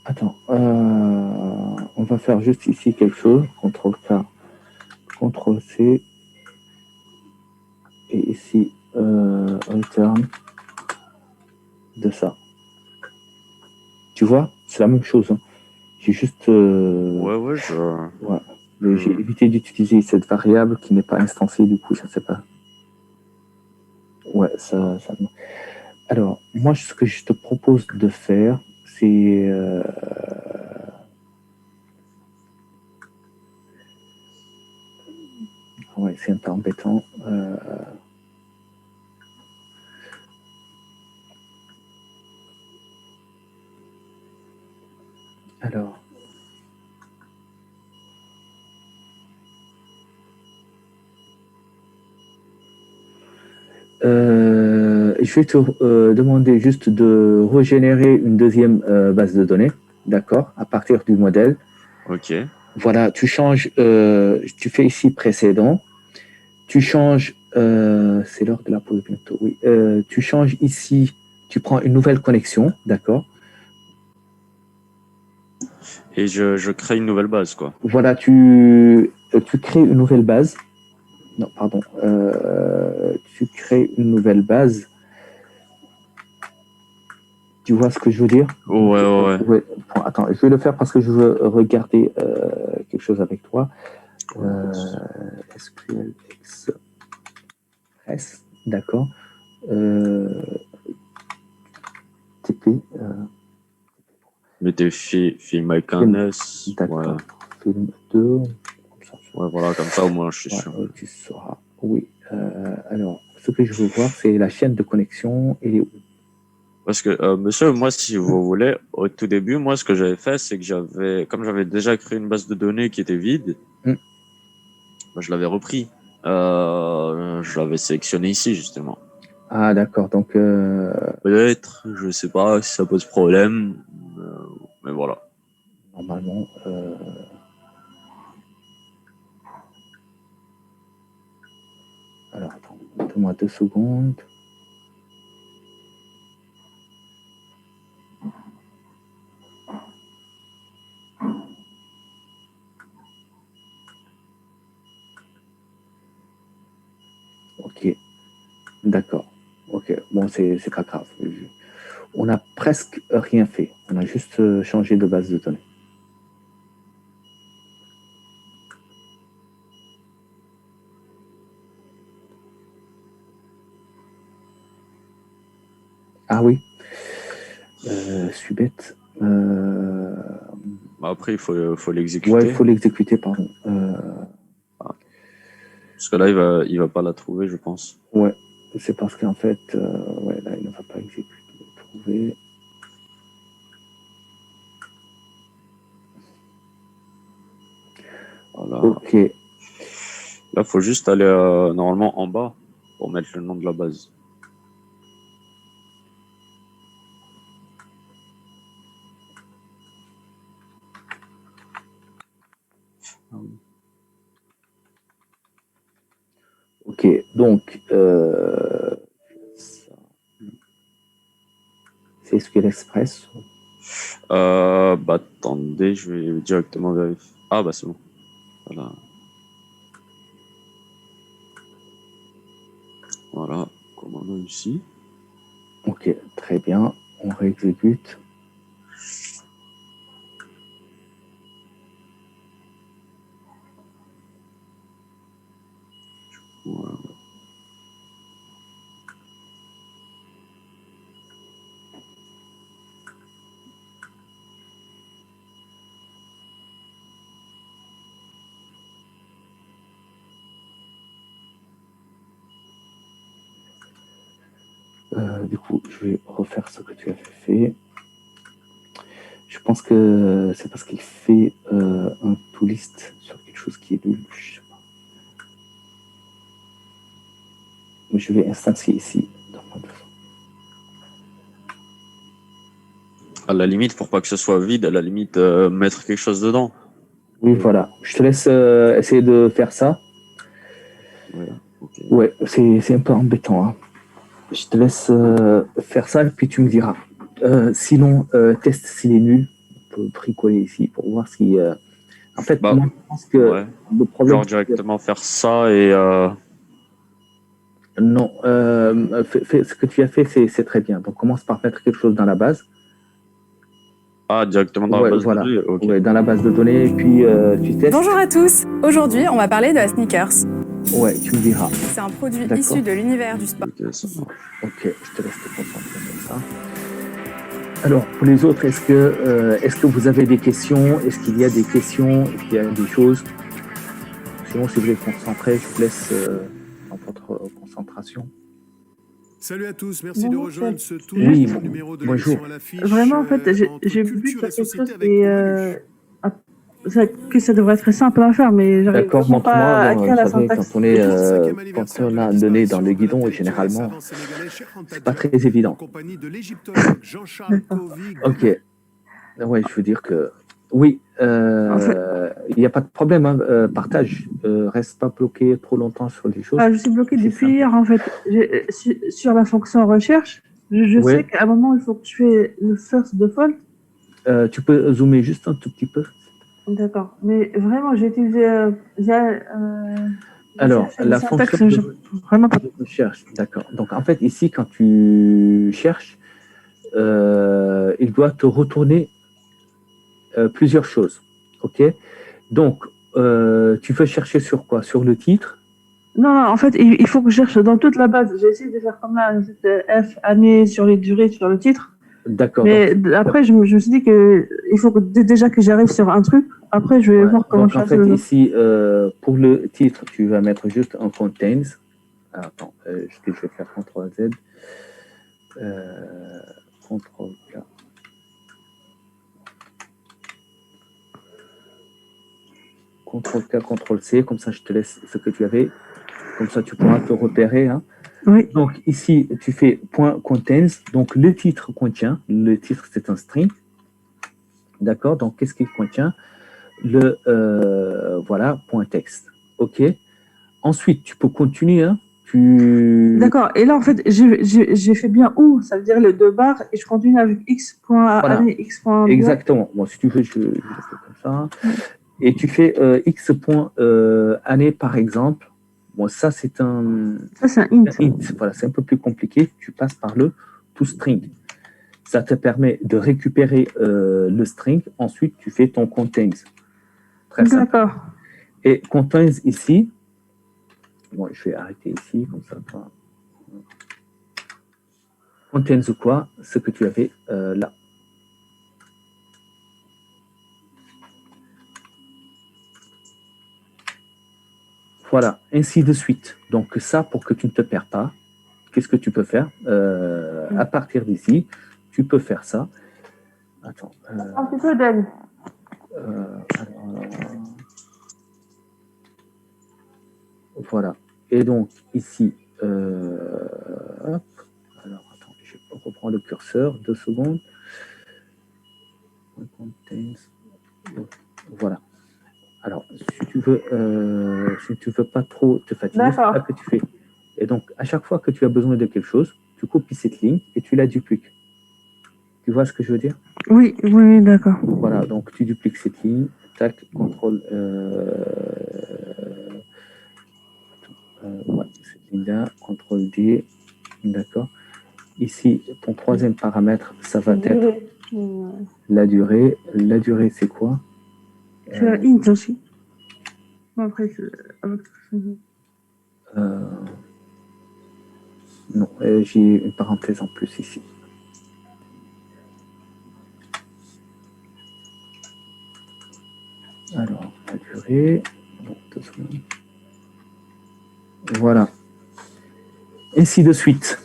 Attends, on va faire juste ici quelque chose. CTRL-K, CTRL-C. Et ici, return de ça. Tu vois, c'est la même chose. Hein. J'ai juste... Ouais, j'ai évité d'utiliser cette variable qui n'est pas instanciée, du coup, je ne sais pas. Ouais, ça... Alors, moi, ce que je te propose de faire, c'est... Ouais, c'est un peu embêtant. Alors... je vais te demander juste de régénérer une deuxième base de données, d'accord, à partir du modèle. Ok. Voilà, tu changes, tu fais ici précédent, tu changes, c'est l'heure de la pause bientôt, oui, tu changes ici, tu prends une nouvelle connexion, d'accord. Et je crée une nouvelle base, quoi. Voilà, tu crées une nouvelle base. Non, pardon, tu crées une nouvelle base. Tu vois ce que je veux dire? Ouais. Ouais. Bon, attends, je vais le faire parce que je veux regarder quelque chose avec toi. SQL Express, d'accord. TP. Mettez film avec un S. D'accord. Ouais. Film 2. Ouais, voilà, comme ça, au moins, je suis sûr. Tu sauras. Oui. Alors, ce que je veux voir, c'est la chaîne de connexion. Elle est où? Parce que, monsieur, moi, si vous voulez, au tout début, moi, ce que j'avais fait, c'est que comme j'avais déjà créé une base de données qui était vide, bah, je l'avais repris. Je l'avais sélectionné ici, justement. Ah, d'accord. Donc, Peut-être, je sais pas si ça pose problème, mais voilà. normalement, alors, attends, donne-moi 2 secondes. Ok, d'accord. Ok, bon, c'est pas grave. On a presque rien fait. On a juste changé de base de données. Ah oui. Je suis bête. Après, il faut l'exécuter. Ouais, il faut l'exécuter, pardon. Parce que là, il va pas la trouver, je pense. Ouais, c'est parce qu'en fait, ouais, là, il ne va pas exécuter. Trouver. Voilà. Ok. Là, faut juste aller normalement en bas pour mettre le nom de la base. Ok, donc, c'est SQL Express. Attendez, je vais directement vérifier. Ah, bah, c'est bon. Voilà. Voilà, commando ici. Ok, très bien. On réexécute. Voilà. Du coup, je vais refaire ce que tu as fait. Je pense que c'est parce qu'il fait un to-list sur quelque chose qui est nul. Je sais pas. Mais je vais instancier ici. À la limite, pour pas que ce soit vide, à la limite, mettre quelque chose dedans. Oui, voilà. Je te laisse essayer de faire ça. Voilà, ok. Ouais, c'est un peu embêtant. Hein. Je te laisse faire ça et puis tu me diras. Sinon, teste s'il est nul. On peut bricoler ici pour voir si. En fait, Bah, moi, je pense que ouais. le problème. Genre directement faire ça et. Non, ce que tu as fait, c'est très bien. Donc, commence par mettre quelque chose dans la base. Ah, directement dans la Ouais, base de voilà. données, ok. Ouais, dans la base de données, et puis tu testes. Bonjour à tous. Aujourd'hui, on va parler de la Sneakers. Ouais, tu me diras. C'est un produit D'accord. issu de l'univers du sport. Ok, ça marche. Ok, je te laisse te concentrer sur ça. Alors, pour les autres, est-ce que vous avez des questions? Est-ce qu'il y a des questions? Est-ce qu'il y a des choses? Sinon, si vous êtes concentré, je vous laisse dans votre concentration. Salut à tous, merci de rejoindre ce tout Oui, numéro de bonjour. l'émission à l'affiche. Vraiment, en fait, j'ai vu que quelque chose que ça devrait être très simple à faire, mais j'arrive D'accord, vraiment pas à montre-moi. écrire la Vous savez, syntaxe. quand on a donné dans le guidon, généralement, c'est pas très évident. Ok. Ouais, je veux dire que oui, il n'y a pas de problème. Hein, partage. Reste pas bloqué trop longtemps sur les choses. Je suis bloquée depuis hier, en fait. Sur la fonction recherche, je Ouais. sais qu'à un moment, il faut que tu fais le first default. Tu peux zoomer juste un tout petit peu. D'accord. Mais vraiment, j'ai utilisé. Alors, la fonction vraiment pas. de recherche, d'accord. Donc, en fait, ici, quand tu cherches, il doit te retourner plusieurs choses. OK? Donc, tu veux chercher sur quoi? Sur le titre? Non, en fait, il faut que je cherche dans toute la base. J'ai essayé de faire comme là, F, année, sur les durées, sur le titre. D'accord. Mais donc, après, je me suis dit qu'il faut que, déjà que j'arrive sur un truc. Après, je vais voir comment donc, je fais. En fait, ici, pour le titre, tu vas mettre juste un contains. Alors, attends, je vais faire CTRL-Z. CTRL-K. CTRL-K, CTRL-C. Comme ça, je te laisse ce que tu avais. Comme ça, tu pourras te repérer. Hein. Oui. Donc, ici, tu fais .contains. Donc, le titre contient. Le titre, c'est un string. D'accord? Donc, qu'est-ce qu'il contient? Voilà, .text. OK. Ensuite, tu peux continuer. Hein. D'accord. Et là, en fait, j'ai fait bien où? Ça veut dire les deux barres et je continue avec x.année, x.durée. Exactement. Bon, si tu veux, je le fais comme ça. Et tu fais x.année, par exemple. Bon, ça, c'est un... Ça, c'est un int. Voilà, c'est un peu plus compliqué. Tu passes par le toString. Ça te permet de récupérer le string. Ensuite, tu fais ton contains. Très simple. D'accord. Et contains ici... Bon, je vais arrêter ici, comme ça. Contains quoi? Ce que tu avais là. Voilà, ainsi de suite. Donc ça, pour que tu ne te perds pas, qu'est-ce que tu peux faire? À partir d'ici, tu peux faire ça. Attends. Un petit peu d'aide. Voilà. Et donc, ici, hop. Alors, attends, je reprends le curseur, 2 secondes. Voilà. Alors, si tu veux pas trop te fatiguer, c'est ça que tu fais. Et donc, à chaque fois que tu as besoin de quelque chose, tu copies cette ligne et tu la dupliques. Tu vois ce que je veux dire? Oui, oui, d'accord. Voilà, donc tu dupliques cette ligne, tac, contrôle, ouais, cette ligne-là, contrôle D, d'accord. Ici, ton troisième paramètre, ça va être la durée. La durée, c'est quoi? C'est un int aussi. Bon, après, non, j'ai une parenthèse en plus ici. Alors, la durée. Bon, 2 secondes. Voilà. Ainsi de suite.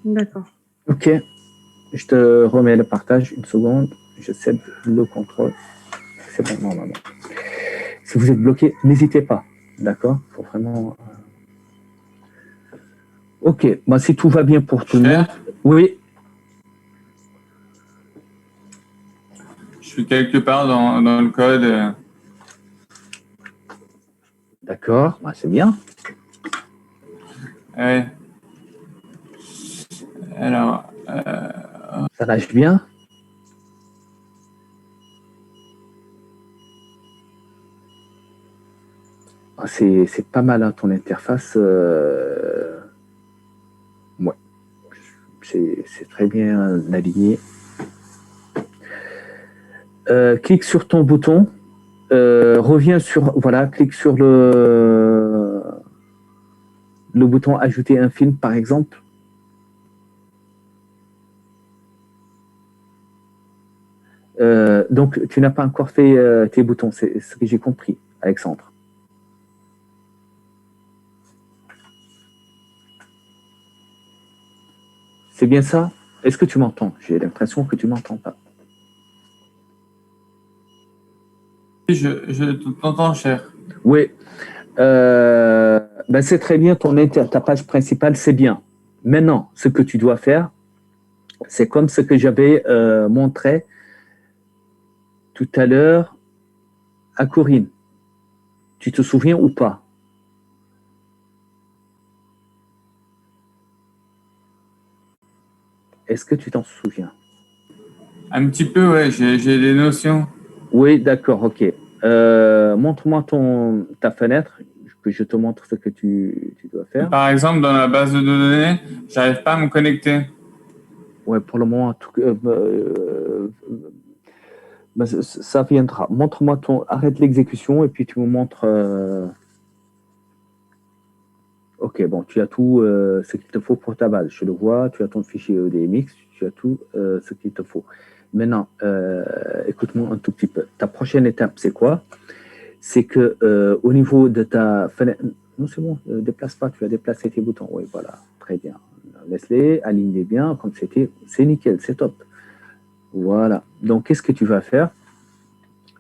D'accord. Ok. Je te remets le partage une seconde. Je cède le contrôle. C'est bon, normalement. Si vous êtes bloqué, n'hésitez pas. D'accord? Il faut vraiment. Ok. Bah, si tout va bien pour tout le monde. Oui. Je suis quelque part dans le code. D'accord. Bah, c'est bien. Ouais. Alors. Ça lâche bien. Ah, c'est pas mal, hein, ton interface. Ouais. C'est très bien aligné. Clique sur ton bouton. Reviens sur. Voilà, clique sur le bouton ajouter un film, par exemple. Donc, tu n'as pas encore fait tes boutons, c'est ce que j'ai compris, Alexandre. C'est bien ça? Est-ce que tu m'entends? J'ai l'impression que tu ne m'entends pas. Je t'entends, cher. Oui. Ben c'est très bien, ta page principale, c'est bien. Maintenant, ce que tu dois faire, c'est comme ce que j'avais montré tout à l'heure à Corinne. Tu te souviens ou pas? Est-ce que tu t'en souviens? Un petit peu, ouais, j'ai des notions. Oui, d'accord, ok. Montre-moi ta fenêtre, que je te montre ce que tu dois faire. Par exemple, dans la base de données, j'arrive pas à me connecter. Ouais, pour le moment, ça viendra. Montre-moi arrête l'exécution et puis tu me montres. Ok, bon, tu as tout ce qu'il te faut pour ta base. Je le vois, tu as ton fichier EDMX, tu as tout ce qu'il te faut. Maintenant, écoute-moi un tout petit peu. Ta prochaine étape, c'est quoi? C'est que au niveau de ta fenêtre. Non, c'est bon, déplace pas, tu as déplacé tes boutons. Oui, voilà, très bien. Laisse-les, aligne-les bien, comme c'était. C'est nickel, c'est top. Voilà. Donc, qu'est-ce que tu vas faire?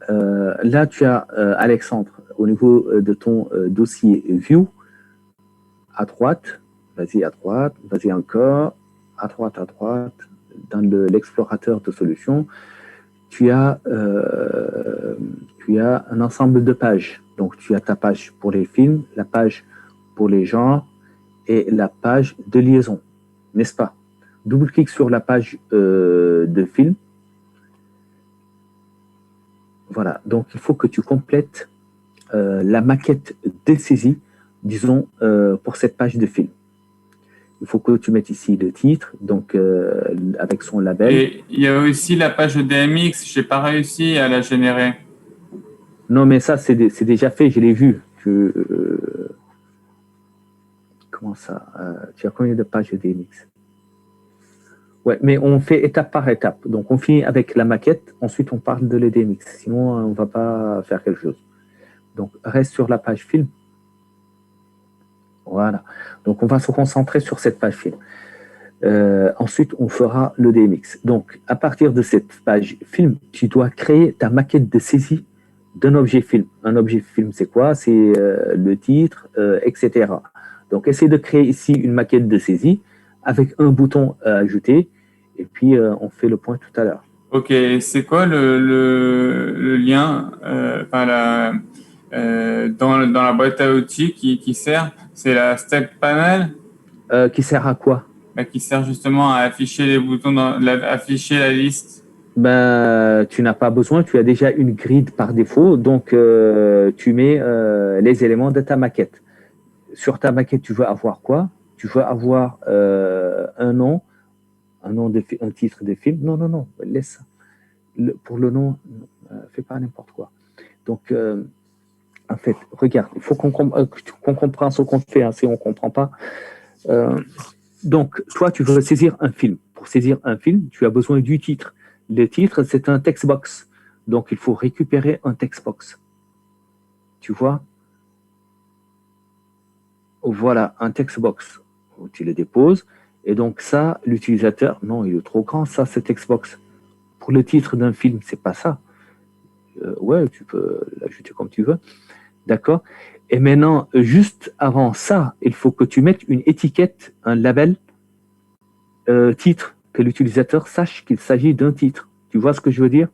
Là, tu as Alexandre, au niveau de ton dossier View, à droite, vas-y à droite, vas-y encore, à droite, dans l'explorateur de solutions, tu as un ensemble de pages. Donc, tu as ta page pour les films, la page pour les genres et la page de liaison, n'est-ce pas? Double-clique sur la page de film. Voilà, donc il faut que tu complètes la maquette de saisie, disons, pour cette page de film. Il faut que tu mettes ici le titre, donc avec son label. Et il y a aussi la page DMX, j'ai pas réussi à la générer. Non, mais ça, c'est déjà fait, je l'ai vu. Comment ça? Tu as combien de pages de DMX? Ouais, mais on fait étape par étape. Donc, on finit avec la maquette, ensuite on parle de l'EDMX. Sinon, on ne va pas faire quelque chose. Donc, reste sur la page film. Voilà. Donc, on va se concentrer sur cette page film. Ensuite, on fera le DMX. Donc, à partir de cette page film, tu dois créer ta maquette de saisie d'un objet film. Un objet film, c'est quoi? C'est le titre, etc. Donc, essaie de créer ici une maquette de saisie avec un bouton à ajouter. Et puis, on fait le point tout à l'heure. Ok, c'est quoi le lien dans la boîte à outils qui sert? C'est la Step Panel Qui sert à quoi? qui sert justement à afficher les boutons, afficher la liste. Ben, tu n'as pas besoin, tu as déjà une grid par défaut, donc tu mets les éléments de ta maquette. Sur ta maquette, tu veux avoir quoi? Tu veux avoir un nom, un titre de film? Non, non, non, laisse ça. Pour le nom, fais pas n'importe quoi. Donc, en fait, regarde, il faut qu'on comprenne ce qu'on fait, hein, si on ne comprend pas. Donc, toi, tu veux saisir un film. Pour saisir un film, tu as besoin du titre. Le titre, c'est un text box. Donc, il faut récupérer un text box. Tu vois? Voilà, un text box. Tu le déposes. Et donc, ça, l'utilisateur, non, il est trop grand, ça, c'est text box. Pour le titre d'un film, c'est pas ça. Ouais, tu peux l'ajouter comme tu veux. D'accord? Et maintenant, juste avant ça, il faut que tu mettes une étiquette, un label, titre, que l'utilisateur sache qu'il s'agit d'un titre. Tu vois ce que je veux dire?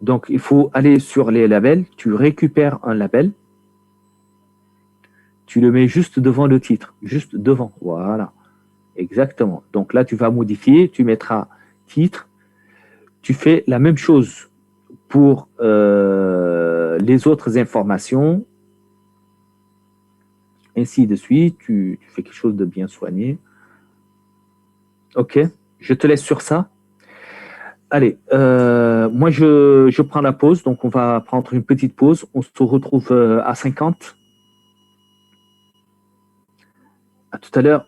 Donc, il faut aller sur les labels, tu récupères un label, tu le mets juste devant le titre, juste devant, voilà, exactement. Donc là, tu vas modifier, tu mettras titre, tu fais la même chose pour les autres informations, ainsi de suite, tu fais quelque chose de bien soigné. Ok, je te laisse sur ça. Allez, moi je prends la pause, donc on va prendre une petite pause. On se retrouve à 50. À tout à l'heure.